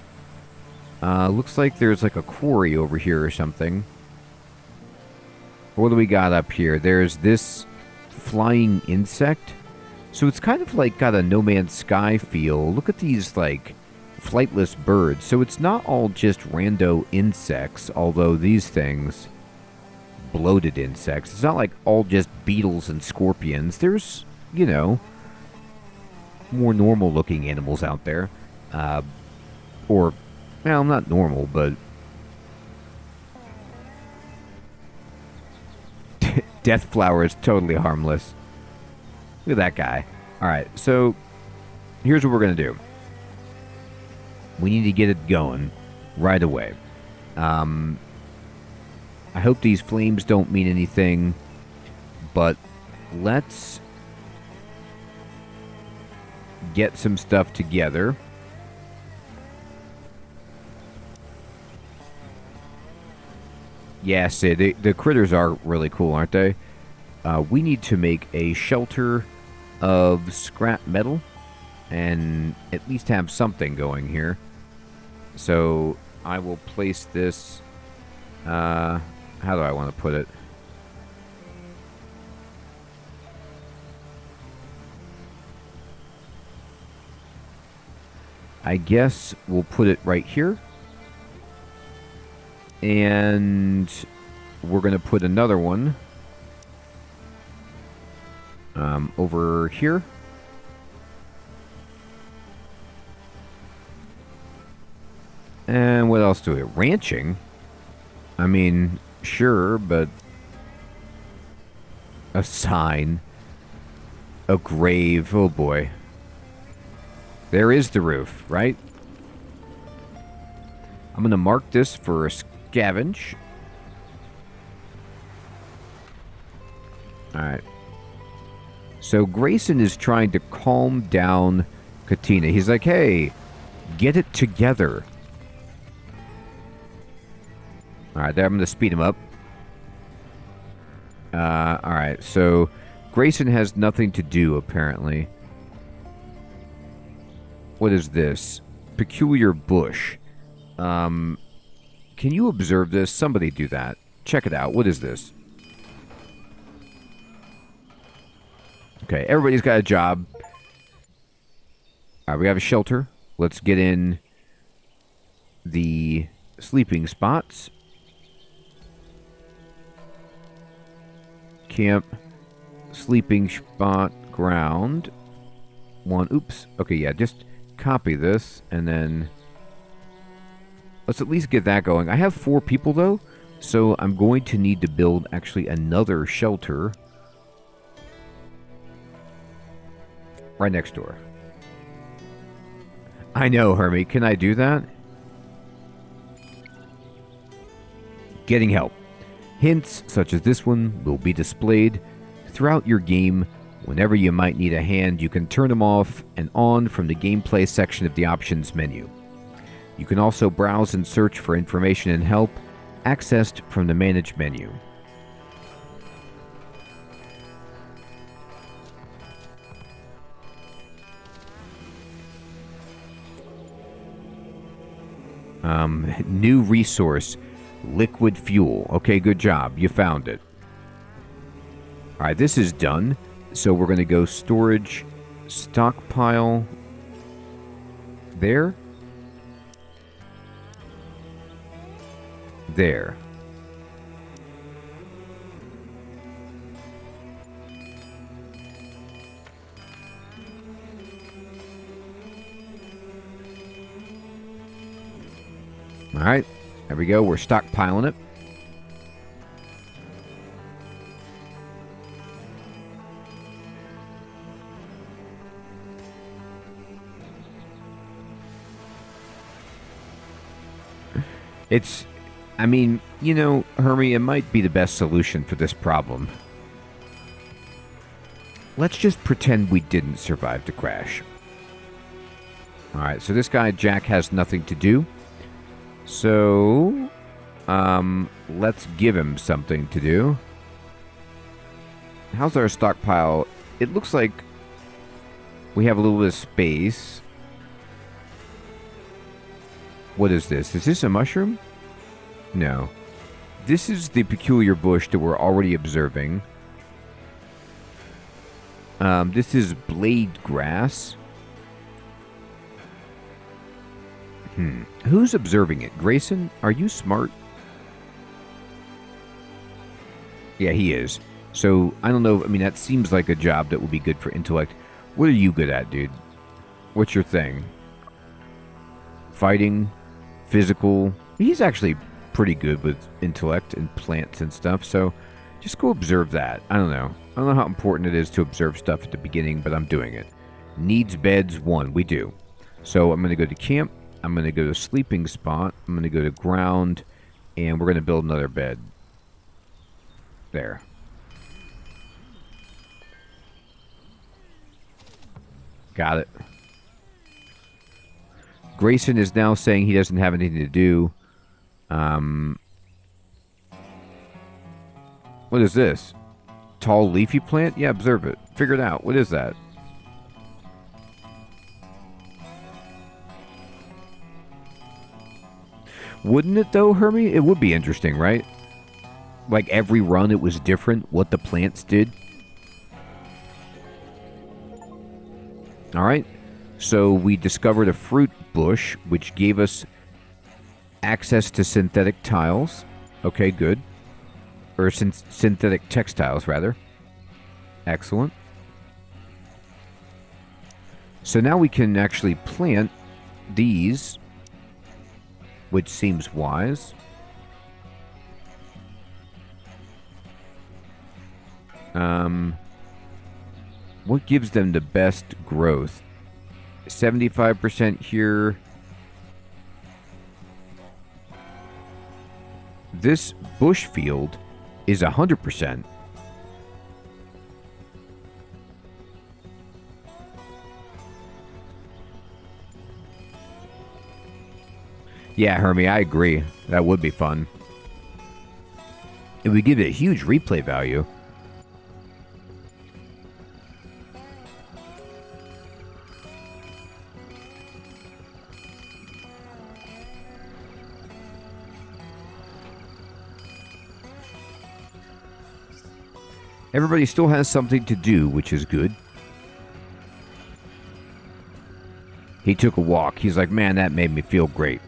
Looks like there's like a quarry over here or something. What do we got up here? There's this flying insect. So it's kind of like got a No Man's Sky feel. Look at these like flightless birds. So it's not all just rando insects, although these things, bloated insects. It's not like all just beetles and scorpions. There's, you know, more normal looking animals out there. Or, well, not normal, but Death Flower is totally harmless. Look at that guy. Alright, so here's what we're going to do. We need to get it going right away. I hope these flames don't mean anything, but let's get some stuff together. Yeah, Sid, the critters are really cool, aren't they? We need to make a shelter of scrap metal and at least have something going here. So I will place this... how do I want to put it? I guess we'll put it right here. And we're going to put another one over here. And what else do we have? Ranching? I mean, sure, but a sign. A grave. Oh boy. There is the roof, right? I'm going to mark this for a scavenge. Alright. So Grayson is trying to calm down Katina. He's like, hey, get it together. Alright, there, I'm going to speed him up. Alright, so Grayson has nothing to do, apparently. What is this? Peculiar bush. Can you observe this? Somebody do that. Check it out. What is this? Okay, everybody's got a job. Alright, we have a shelter. Let's get in the sleeping spots. Camp, sleeping spot, ground. One, oops. Okay, yeah, just copy this, and then let's at least get that going. I have 4 people, though, so I'm going to need to build, actually, another shelter right next door. I know, Hermie. Can I do that? Getting help. Hints, such as this one, will be displayed throughout your game. Whenever you might need a hand, you can turn them off and on from the gameplay section of the options menu. You can also browse and search for information and help, accessed from the Manage menu. New resource, liquid fuel. Okay, good job. You found it. Alright, this is done. So we're going to go storage, stockpile, there. There. All right, there we go. We're stockpiling it. I mean, you know, Hermie, it might be the best solution for this problem. Let's just pretend we didn't survive the crash. Alright, so this guy, Jack, has nothing to do. So, let's give him something to do. How's our stockpile? It looks like we have a little bit of space. What is this? Is this a mushroom? No. This is the peculiar bush that we're already observing. This is blade grass. Who's observing it? Grayson, are you smart? Yeah, he is. So, I don't know. I mean, that seems like a job that would be good for intellect. What are you good at, dude? What's your thing? Fighting? Physical? He's actually pretty good with intellect and plants and stuff, so just go observe that. I don't know. I don't know how important it is to observe stuff at the beginning, but I'm doing it. Needs beds 1. We do. So I'm going to go to camp. I'm going to go to sleeping spot. I'm going to go to ground, and we're going to build another bed. There. Got it. Grayson is now saying he doesn't have anything to do. What is this? Tall leafy plant? Yeah, observe it. Figure it out. What is that? Wouldn't it though, Hermie? It would be interesting, right? Like every run it was different, what the plants did. Alright. So we discovered a fruit bush, which gave us access to synthetic tiles. Okay, good. Or synthetic textiles, rather. Excellent. So now we can actually plant these, which seems wise. What gives them the best growth? 75% here. This bush field is 100%. Yeah, Hermie, I agree. That would be fun. It would give it a huge replay value. Everybody still has something to do, which is good. He took a walk. He's like, man, that made me feel great.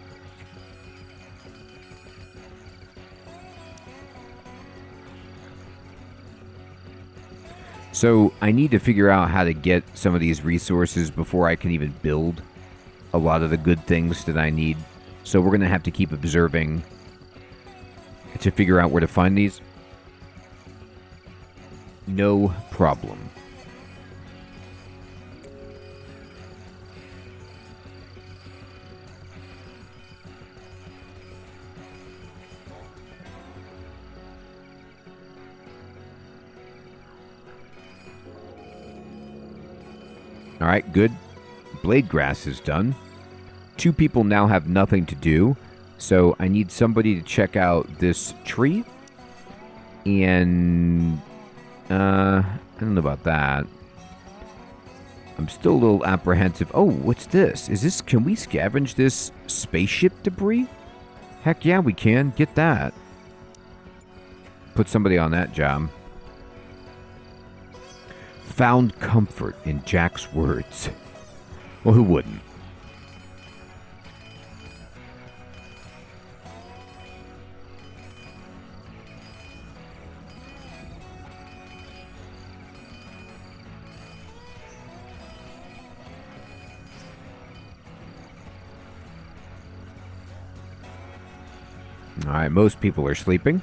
So I need to figure out how to get some of these resources before I can even build a lot of the good things that I need. So we're going to have to keep observing to figure out where to find these. No problem. All right, good. Blade grass is done. 2 people now have nothing to do, so I need somebody to check out this tree. And I don't know about that. I'm still a little apprehensive. Oh, what's this? Is this? Can we scavenge this spaceship debris? Heck yeah, we can. Get that. Put somebody on that job. Found comfort in Jack's words. Well, who wouldn't? Alright, most people are sleeping.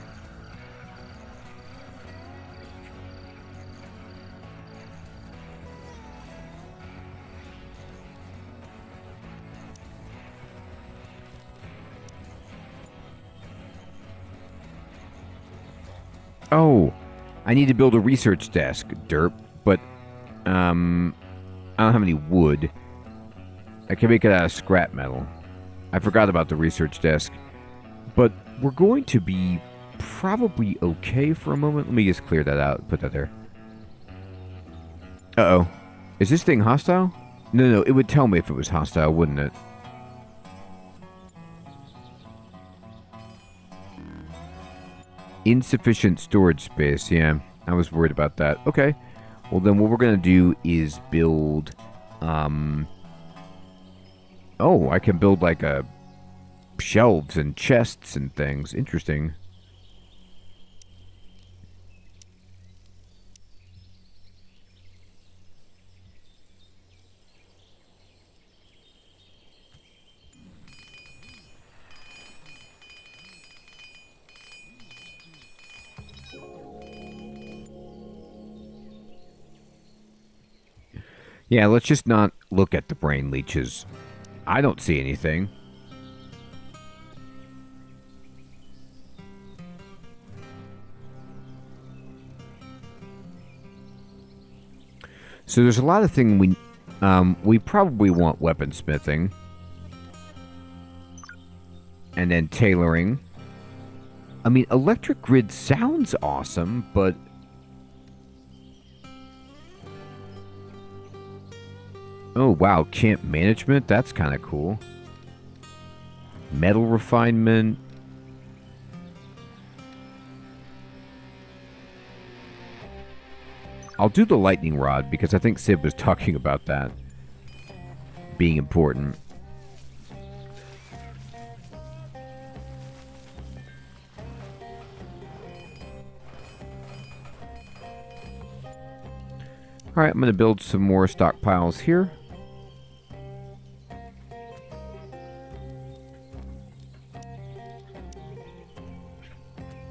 Oh, I need to build a research desk, derp, but I don't have any wood. I can make it out of scrap metal. I forgot about the research desk. But we're going to be probably okay for a moment. Let me just clear that out. Put that there. Uh-oh. Is this thing hostile? No, it would tell me if it was hostile, wouldn't it? Insufficient storage space, yeah. I was worried about that. Okay. Well, then what we're going to do is build... Oh, I can build like a... shelves and chests and things. Interesting. Yeah, let's just not look at the brain leeches. I don't see anything. So there's a lot of things we probably want weaponsmithing. And then tailoring. I mean, electric grid sounds awesome, but... Oh, wow, camp management? That's kind of cool. Metal refinement. I'll do the lightning rod because I think Sid was talking about that being important. Alright, I'm going to build some more stockpiles here.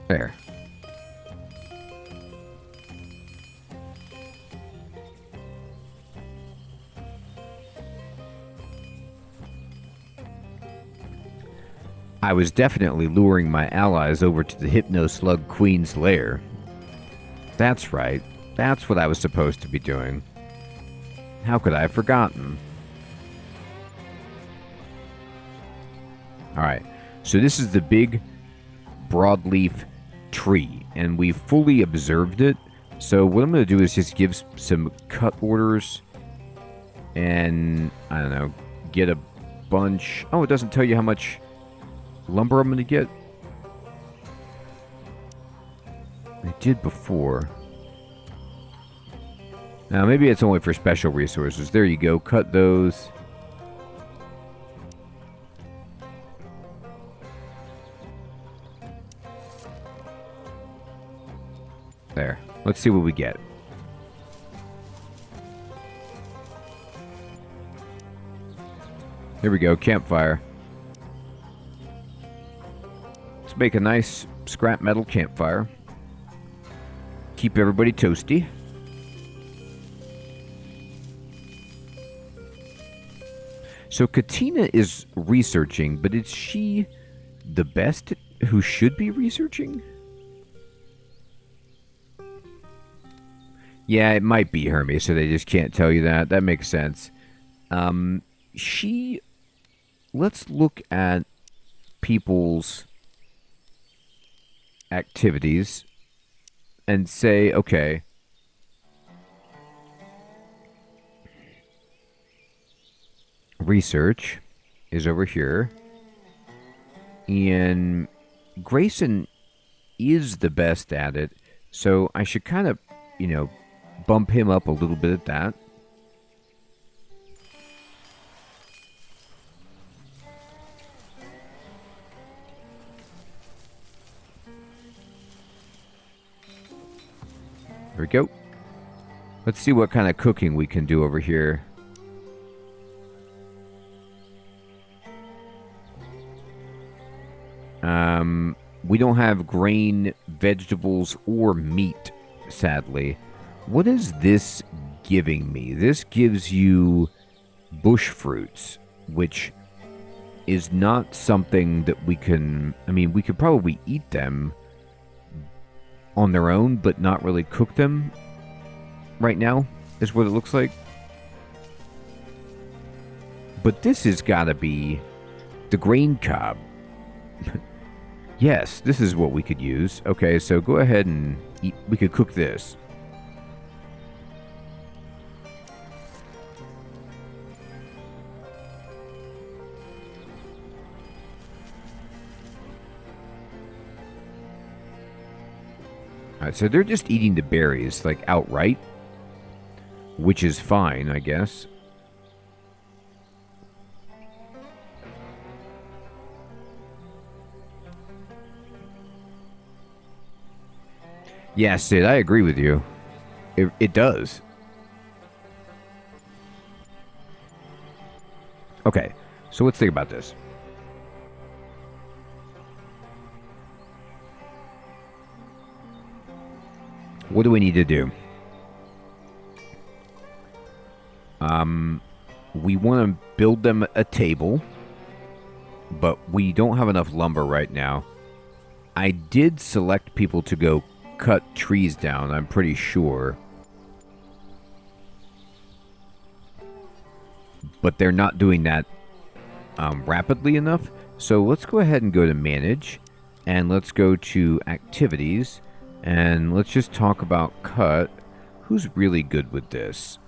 There. I was definitely luring my allies over to the Hypno-Slug Queen's lair. That's right. That's what I was supposed to be doing. How could I have forgotten? Alright, so this is the big broadleaf tree, and we fully observed it. So what I'm going to do is just give some cut orders and, I don't know, get a bunch... Oh, it doesn't tell you how much lumber I'm going to get. It did before. Now, maybe it's only for special resources. There you go. Cut those. There. Let's see what we get. Here we go. Campfire. Let's make a nice scrap metal campfire. Keep everybody toasty. So Katina is researching, but is she the best who should be researching? Yeah, it might be Hermes, so they just can't tell you that. That makes sense. Let's look at people's activities and say, okay, research is over here, and Grayson is the best at it, so I should kind of, bump him up a little bit at that. There we go. Let's see what kind of cooking we can do over here. We don't have grain, vegetables, or meat, sadly. What is this giving me? This gives you bush fruits, which is not something that we can... I mean, we could probably eat them on their own, but not really cook them right now, is what it looks like. But this has got to be the grain cob. Yes, this is what we could use. Okay, so go ahead and eat. We could cook this. Alright, so they're just eating the berries, like, outright. Which is fine, I guess. Yeah, Sid, I agree with you. It does. Okay, so let's think about this. What do we need to do? We want to build them a table, but we don't have enough lumber right now. I did select people to go cut trees down, I'm pretty sure. But they're not doing that rapidly enough. So let's go ahead and go to manage, and let's go to activities, and let's just talk about cut. Who's really good with this?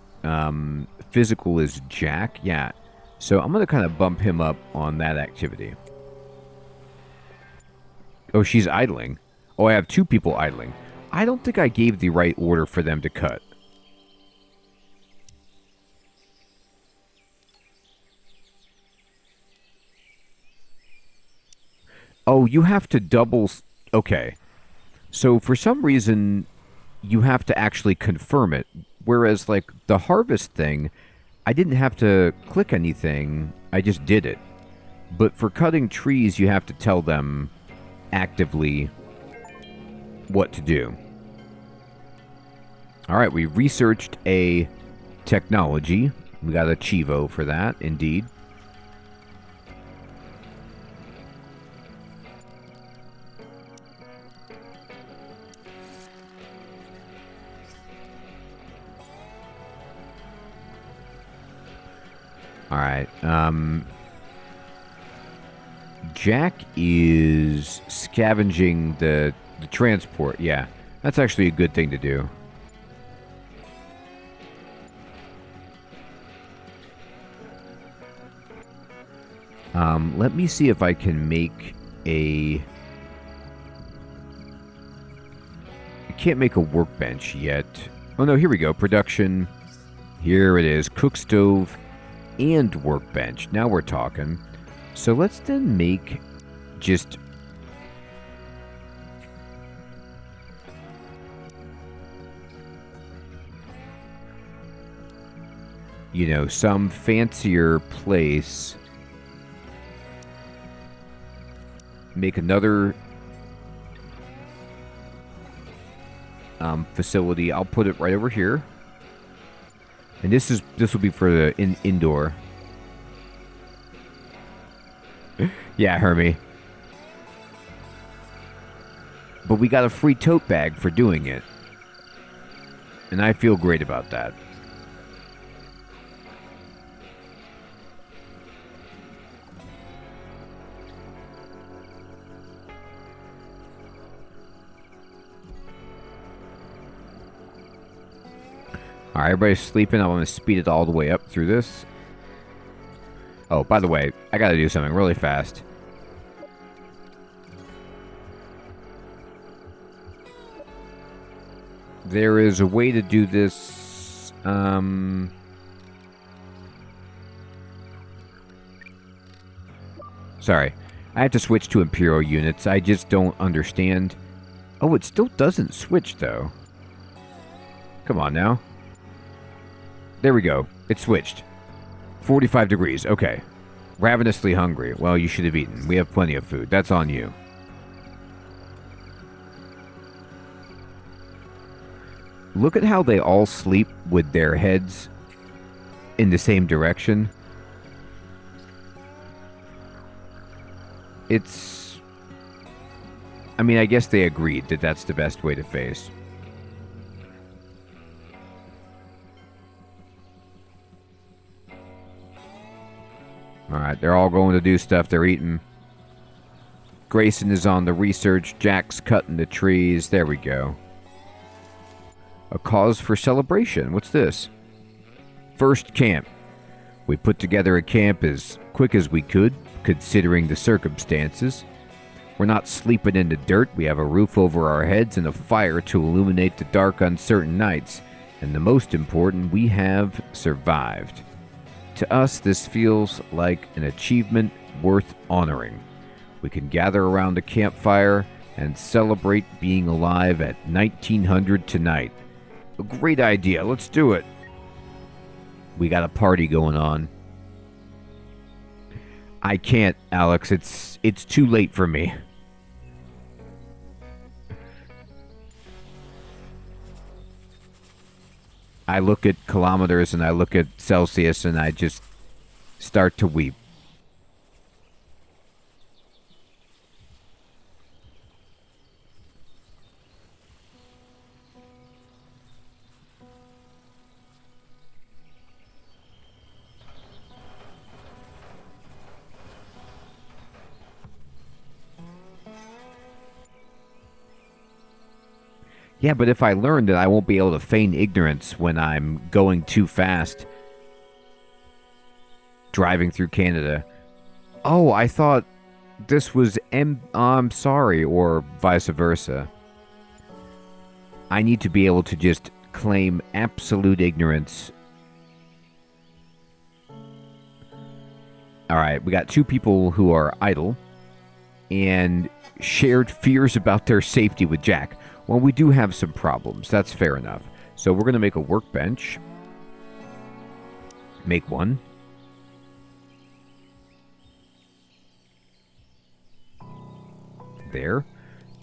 Physical is Jack, yeah. So I'm going to kind of bump him up on that activity. Oh, she's idling. Oh, I have 2 people idling. I don't think I gave the right order for them to cut. Oh, you have to double... Okay. So for some reason, you have to actually confirm it. Whereas, like, the harvest thing, I didn't have to click anything. I just did it. But for cutting trees, you have to tell them actively what to do. Alright, we researched a technology. We got a Chivo for that, indeed. Alright, Jack is scavenging the transport. Yeah, that's actually a good thing to do. Let me see if I can make a... I can't make a workbench yet. Oh no, here we go. Production. Here it is. Cook stove and workbench. Now we're talking. So let's then make just... you know, some fancier place. Make another facility. I'll put it right over here. And this will be for the indoor. Yeah, Hermie. But we got a free tote bag for doing it. And I feel great about that. Alright, everybody's sleeping. I'm going to speed it all the way up through this. Oh, by the way, I got to do something really fast. There is a way to do this. Sorry. I have to switch to Imperial units. I just don't understand. Oh, it still doesn't switch, though. Come on now. There we go. It switched. 45 degrees. Okay. Ravenously hungry. Well, you should have eaten. We have plenty of food. That's on you. Look at how they all sleep with their heads in the same direction. It's... I mean, I guess they agreed that that's the best way to face. Alright, they're all going to do stuff. They're eating. Grayson is on the research. Jack's cutting the trees. There we go. A cause for celebration. What's this? First camp. We put together a camp as quick as we could, considering the circumstances. We're not sleeping in the dirt. We have a roof over our heads and a fire to illuminate the dark, uncertain nights. And the most important, we have survived. To us, this feels like an achievement worth honoring. We can gather around a campfire and celebrate being alive at 1900 tonight. A great idea. Let's do it. We got a party going on. I can't, Alex. It's too late for me. I look at kilometers and I look at Celsius and I just start to weep. Yeah, but if I learn that I won't be able to feign ignorance when I'm going too fast driving through Canada. Oh, I thought this was I'm sorry, or vice versa. I need to be able to just claim absolute ignorance. Alright, we got two people who are idle and shared fears about their safety with Jack. Well, we do have some problems. That's fair enough. So we're going to make a workbench. Make one. There.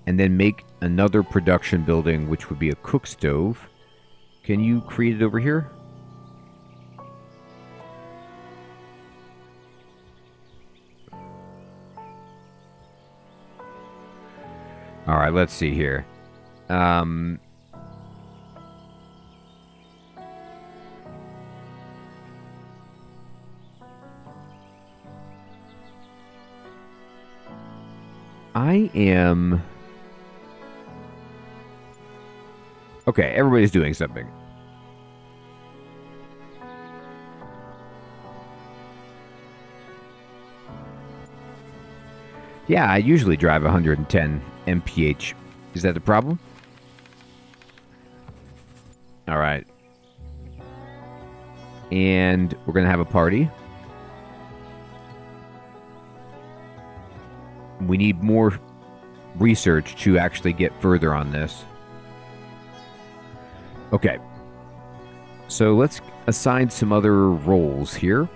And then make another production building, which would be a cook stove. Can you create it over here? Alright, let's see here. I am... Okay, everybody's doing something. Yeah, I usually drive 110 mph. Is that the problem? Alright. And we're going to have a party. We need more research to actually get further on this. Okay. So let's assign some other roles here.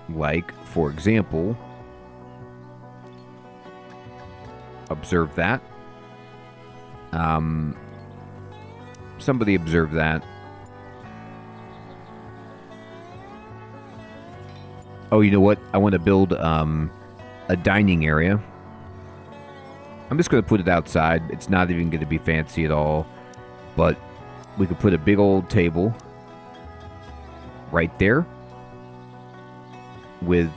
Like, for example, observe that. Somebody observe that. Oh, you know what? I want to build a dining area. I'm just going to put it outside. It's not even going to be fancy at all. But we could put a big old table right there with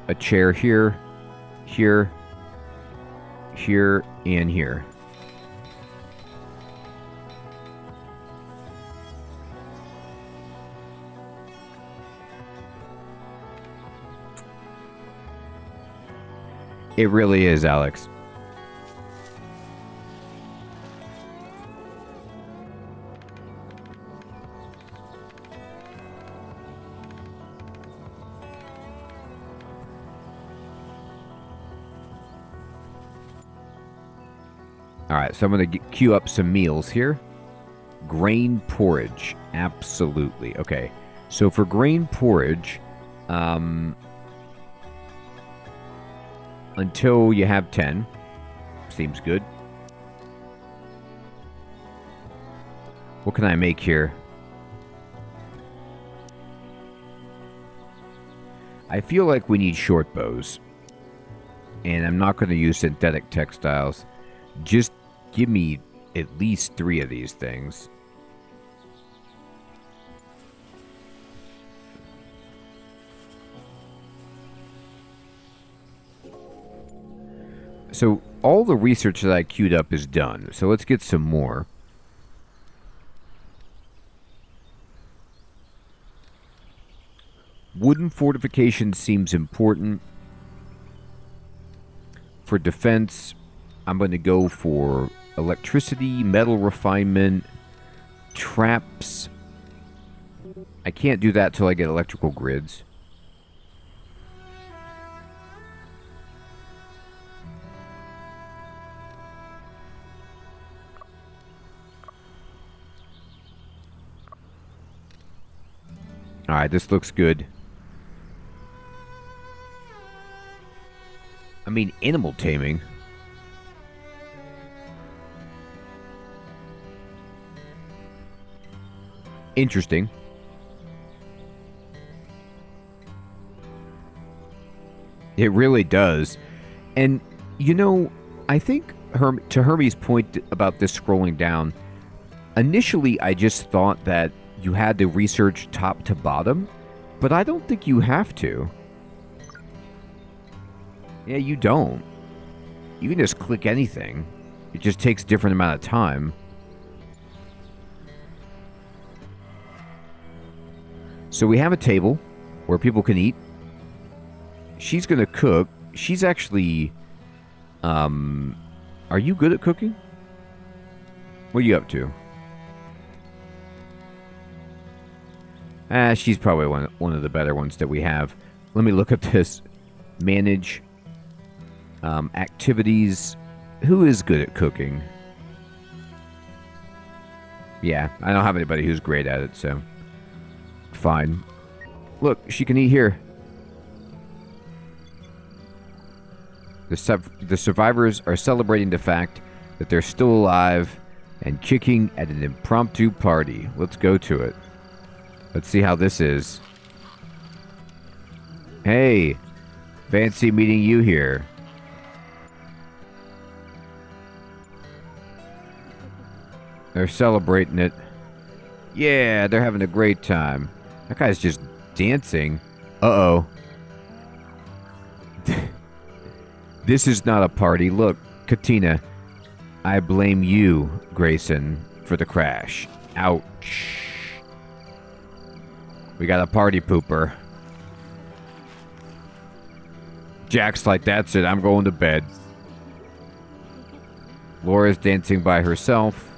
a chair here, here, here, and here. It really is, Alex. Alright, so I'm going to queue up some meals here. Grain porridge. Absolutely. Okay. So for grain porridge, until you have 10. Seems good. What can I make here? I feel like we need short bows. And I'm not going to use synthetic textiles. Just give me at least 3 of these things. So all the research that I queued up is done. So let's get some more. Wooden fortification seems important. For defense, I'm going to go for electricity, metal refinement, traps. I can't do that till I get electrical grids. Alright, this looks good. I mean, animal taming. Interesting. It really does. And, you know, I think to Hermie's point about this scrolling down, initially I just thought that you had to research top to bottom, but I don't think you have to. Yeah, you don't. You can just click anything. It just takes a different amount of time. So we have a table where people can eat. She's going to cook. She's actually... are you good at cooking? What are you up to? She's probably one of the better ones that we have. Let me look at this. Manage activities. Who is good at cooking? Yeah, I don't have anybody who's great at it, so... Fine. Look, she can eat here. The survivors are celebrating the fact that they're still alive and kicking at an impromptu party. Let's go to it. Let's see how this is. Hey, fancy meeting you here. They're celebrating it. Yeah, they're having a great time. That guy's just dancing. Uh-oh. This is not a party. Look, Katina, I blame you, Grayson, for the crash. Ouch. We got a party pooper. Jack's like, that's it, I'm going to bed. Laura's dancing by herself.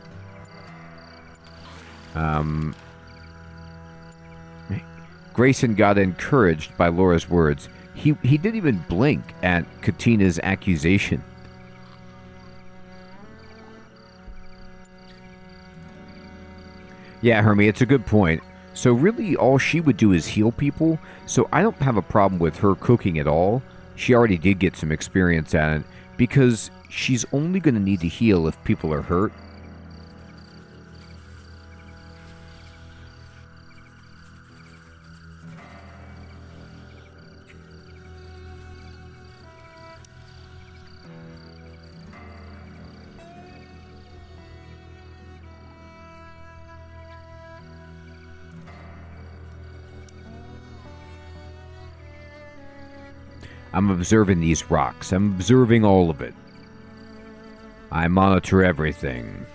Grayson got encouraged by Laura's words. He didn't even blink at Katina's accusation. Yeah, Hermie, it's a good point. So really all she would do is heal people, so I don't have a problem with her cooking at all. She already did get some experience at it, because she's only going to need to heal if people are hurt. I'm observing these rocks. I'm observing all of it. I monitor everything.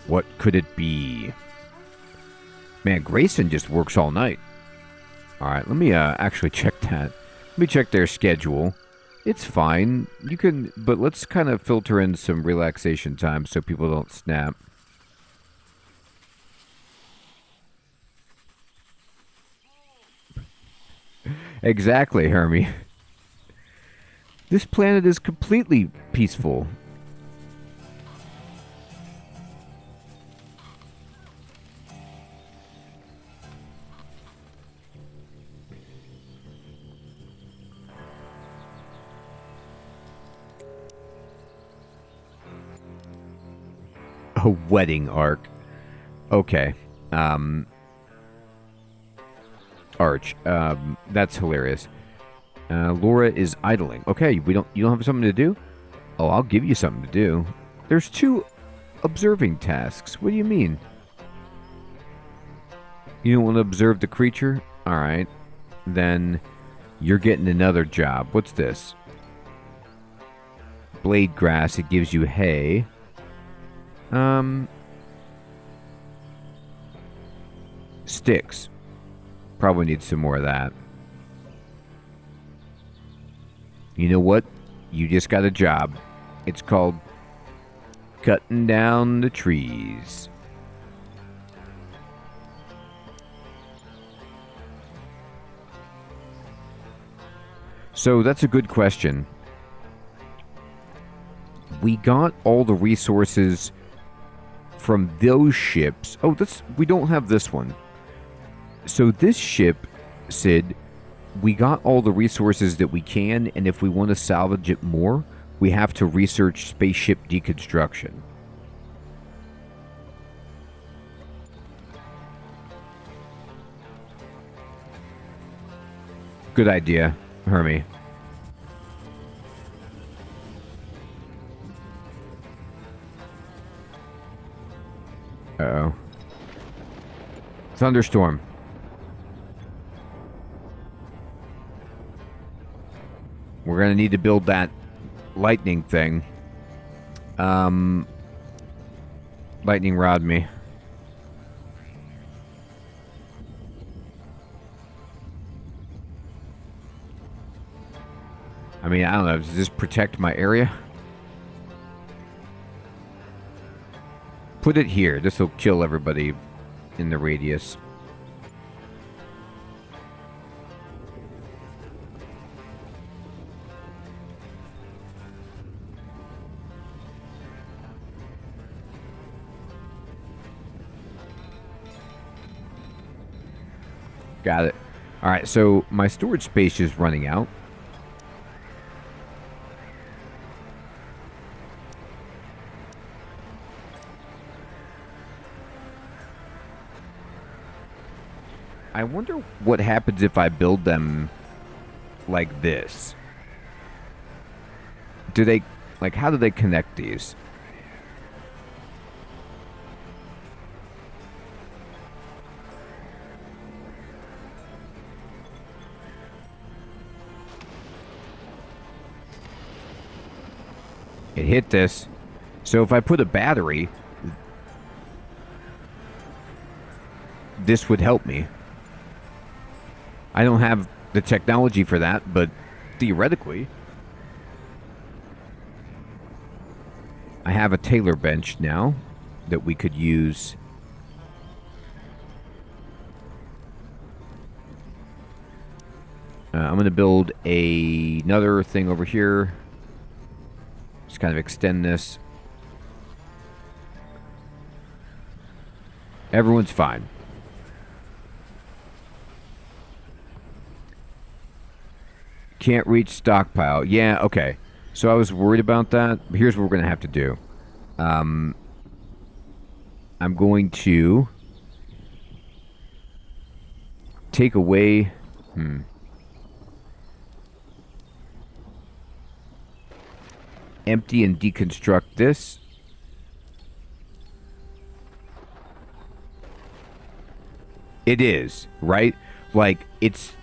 What could it be? Man, Grayson just works all night. Alright, let me actually check that. Let me check their schedule. It's fine. You can, but let's kind of filter in some relaxation time so people don't snap. Exactly, Hermie. This planet is completely peaceful. A wedding arc. Okay. Arch. That's hilarious. Laura is idling. Okay, you don't have something to do? Oh, I'll give you something to do. There's 2 observing tasks. What do you mean? You don't want to observe the creature? Alright. Then you're getting another job. What's this? Blade grass. It gives you hay. Sticks. Probably need some more of that. You know what? You just got a job. It's called cutting down the trees. So that's a good question. We got all the resources from those ships. Oh, we don't have this one. So this ship, Sid, we got all the resources that we can, and if we want to salvage it more, we have to research spaceship deconstruction. Good idea, Hermie. Uh-oh. Thunderstorm. We're going to need to build that lightning thing. Lightning rod me. I mean, I don't know. Does this protect my area? Put it here. This will kill everybody in the radius. Got it. All right, so my storage space is running out. I wonder what happens if I build them like this. Do they, like, how do they connect these? It hit this. So if I put a battery, this would help me. I don't have the technology for that, but theoretically, I have a tailor bench now that we could use. I'm going to build another thing over here. Just kind of extend this. Everyone's fine. Can't reach stockpile. Yeah, okay. So I was worried about that. But here's what we're going to have to do. I'm going to take away... Empty and deconstruct this. It is, right? Like, it's...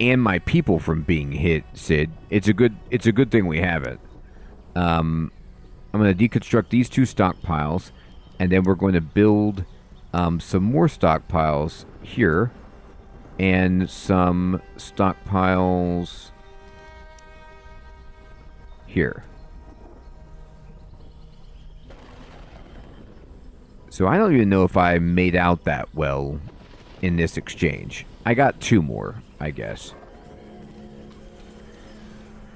and my people from being hit, Sid. It's a good thing we have it. I'm going to deconstruct these 2 stockpiles, and then we're going to build some more stockpiles here, and some stockpiles here. So I don't even know if I made out that well in this exchange. I got 2 more, I guess.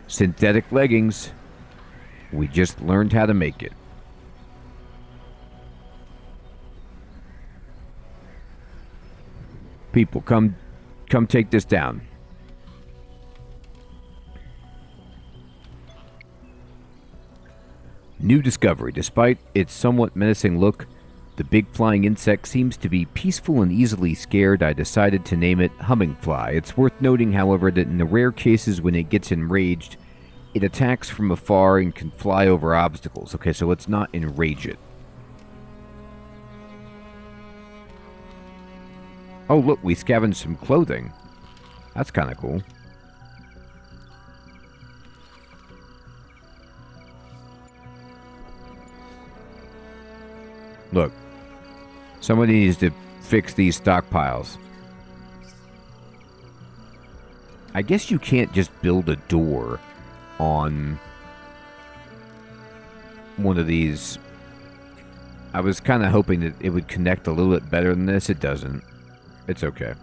Synthetic leggings. We just learned how to make it. People, come take this down. New discovery. Despite its somewhat menacing look, The big flying insect seems to be peaceful and easily scared. I decided to name it Hummingfly. It's worth noting, however, that in the rare cases when it gets enraged, it attacks from afar and can fly over obstacles. Okay, so let's not enrage it. Oh, look, we scavenged some clothing. That's kind of cool. Look. Somebody needs to fix these stockpiles. I guess you can't just build a door on one of these. I was kind of hoping that it would connect a little bit better than this. It doesn't. It's okay.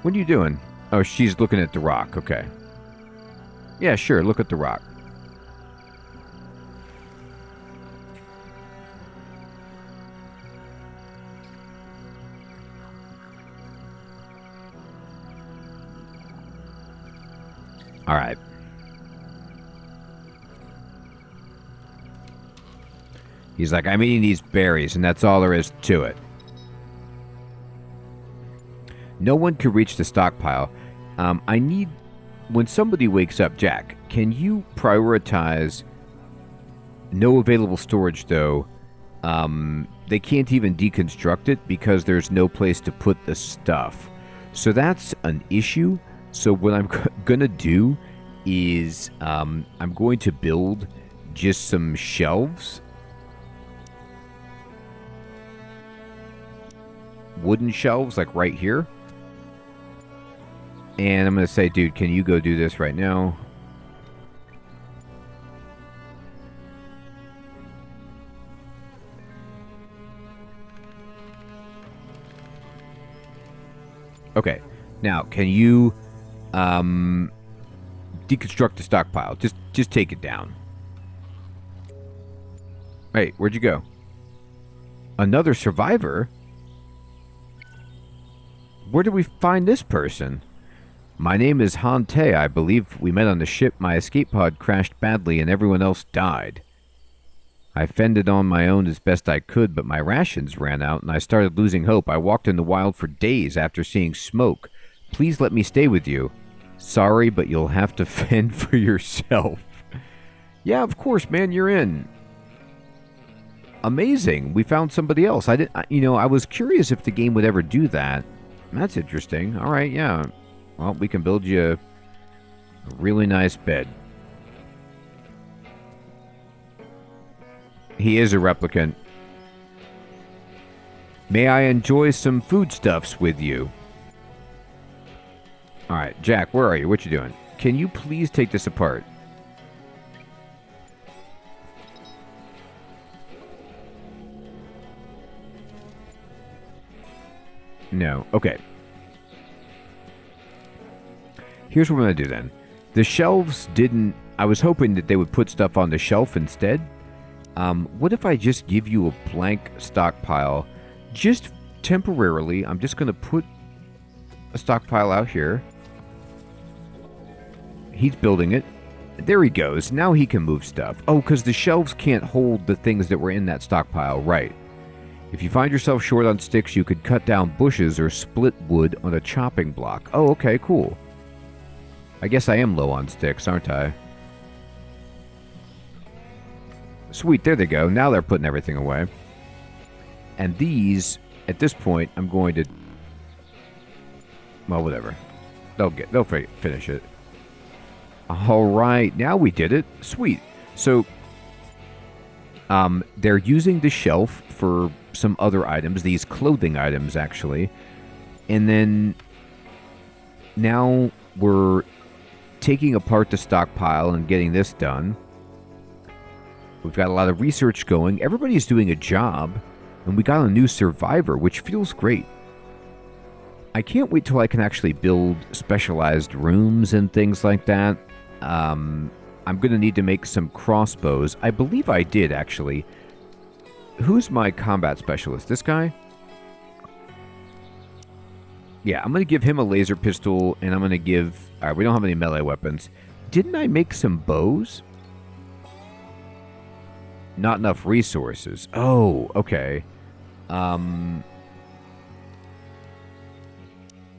What are you doing? Oh, she's looking at the rock. Okay. Yeah, sure. Look at the rock. All right. He's like, I'm eating these berries, and that's all there is to it. No one could reach the stockpile. I need... When somebody wakes up, Jack, can you prioritize... No available storage, though. They can't even deconstruct it because there's no place to put the stuff. So that's an issue. So what I'm going to do is I'm going to build just some shelves. Wooden shelves, like right here. And I'm going to say, dude, can you go do this right now? Okay. Now, can you deconstruct the stockpile? Just take it down. Hey, where'd you go? Another survivor? Where did we find this person? My name is Han Tae. I believe we met on the ship. My escape pod crashed badly and everyone else died. I fended on my own as best I could, but my rations ran out and I started losing hope. I walked in the wild for days after seeing smoke. Please let me stay with you. Sorry, but you'll have to fend for yourself. Yeah, of course, man, you're in. Amazing. We found somebody else. I was curious if the game would ever do that. That's interesting. All right, yeah. Well, we can build you a really nice bed. He is a replicant. May I enjoy some foodstuffs with you? Alright, Jack, where are you? What you doing? Can you please take this apart? No. Okay. Here's what we're going to do then. The shelves didn't... I was hoping that they would put stuff on the shelf instead. What if I just give you a blank stockpile? Just temporarily, I'm just going to put a stockpile out here. He's building it. There he goes. Now he can move stuff. Oh, because the shelves can't hold the things that were in that stockpile. Right. If you find yourself short on sticks, you could cut down bushes or split wood on a chopping block. Oh, okay, cool. I guess I am low on sticks, aren't I? Sweet, there they go. Now they're putting everything away. And these, at this point, I'm going to... Well, whatever. They'll finish it. All right, now we did it. Sweet. So, they're using the shelf for some other items, these clothing items, actually. And then, now we're taking apart the stockpile and getting this done. We've got a lot of research going. Everybody's doing a job. And we got a new survivor, which feels great. I can't wait till I can actually build specialized rooms and things like that. I'm going to need to make some crossbows. I believe I did, actually. Who's my combat specialist? This guy? Yeah, I'm going to give him a laser pistol, and I'm going to give... Alright, we don't have any melee weapons. Didn't I make some bows? Not enough resources. Oh, okay. Well,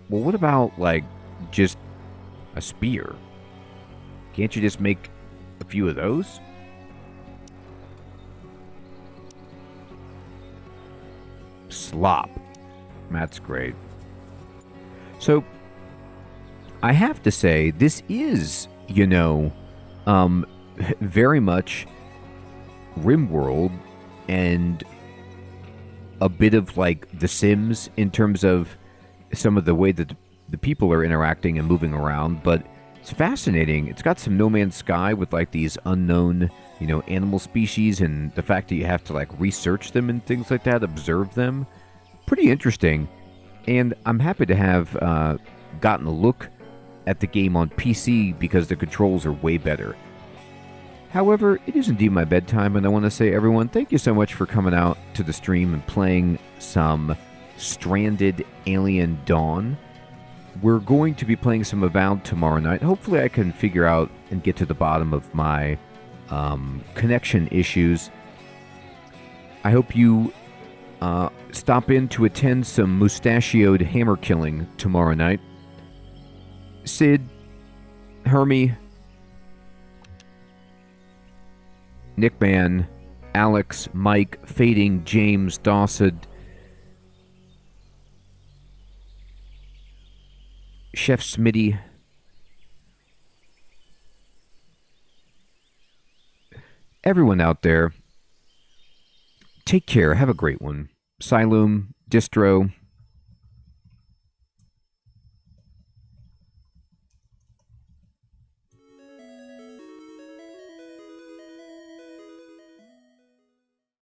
what about, like, just a spear? Can't you just make a few of those? Slop. That's great. So, I have to say, this is, you know, very much RimWorld and a bit of, like, The Sims in terms of some of the way that the people are interacting and moving around, but it's fascinating. It's got some No Man's Sky with, like, these unknown, you know, animal species, and the fact that you have to, like, research them and things like that, observe them. Pretty interesting. And I'm happy to have gotten a look at the game on PC because the controls are way better. However, it is indeed my bedtime, and I want to say, everyone, thank you so much for coming out to the stream and playing some Stranded Alien Dawn. We're going to be playing some Avowed tomorrow night. Hopefully I can figure out and get to the bottom of my connection issues. I hope you stop in to attend some mustachioed hammer killing tomorrow night. Sid, Hermie, Nickman, Alex, Mike, Fading, James, Dawson, Chef Smitty, everyone out there, take care. Have a great one. Siloom, Distro,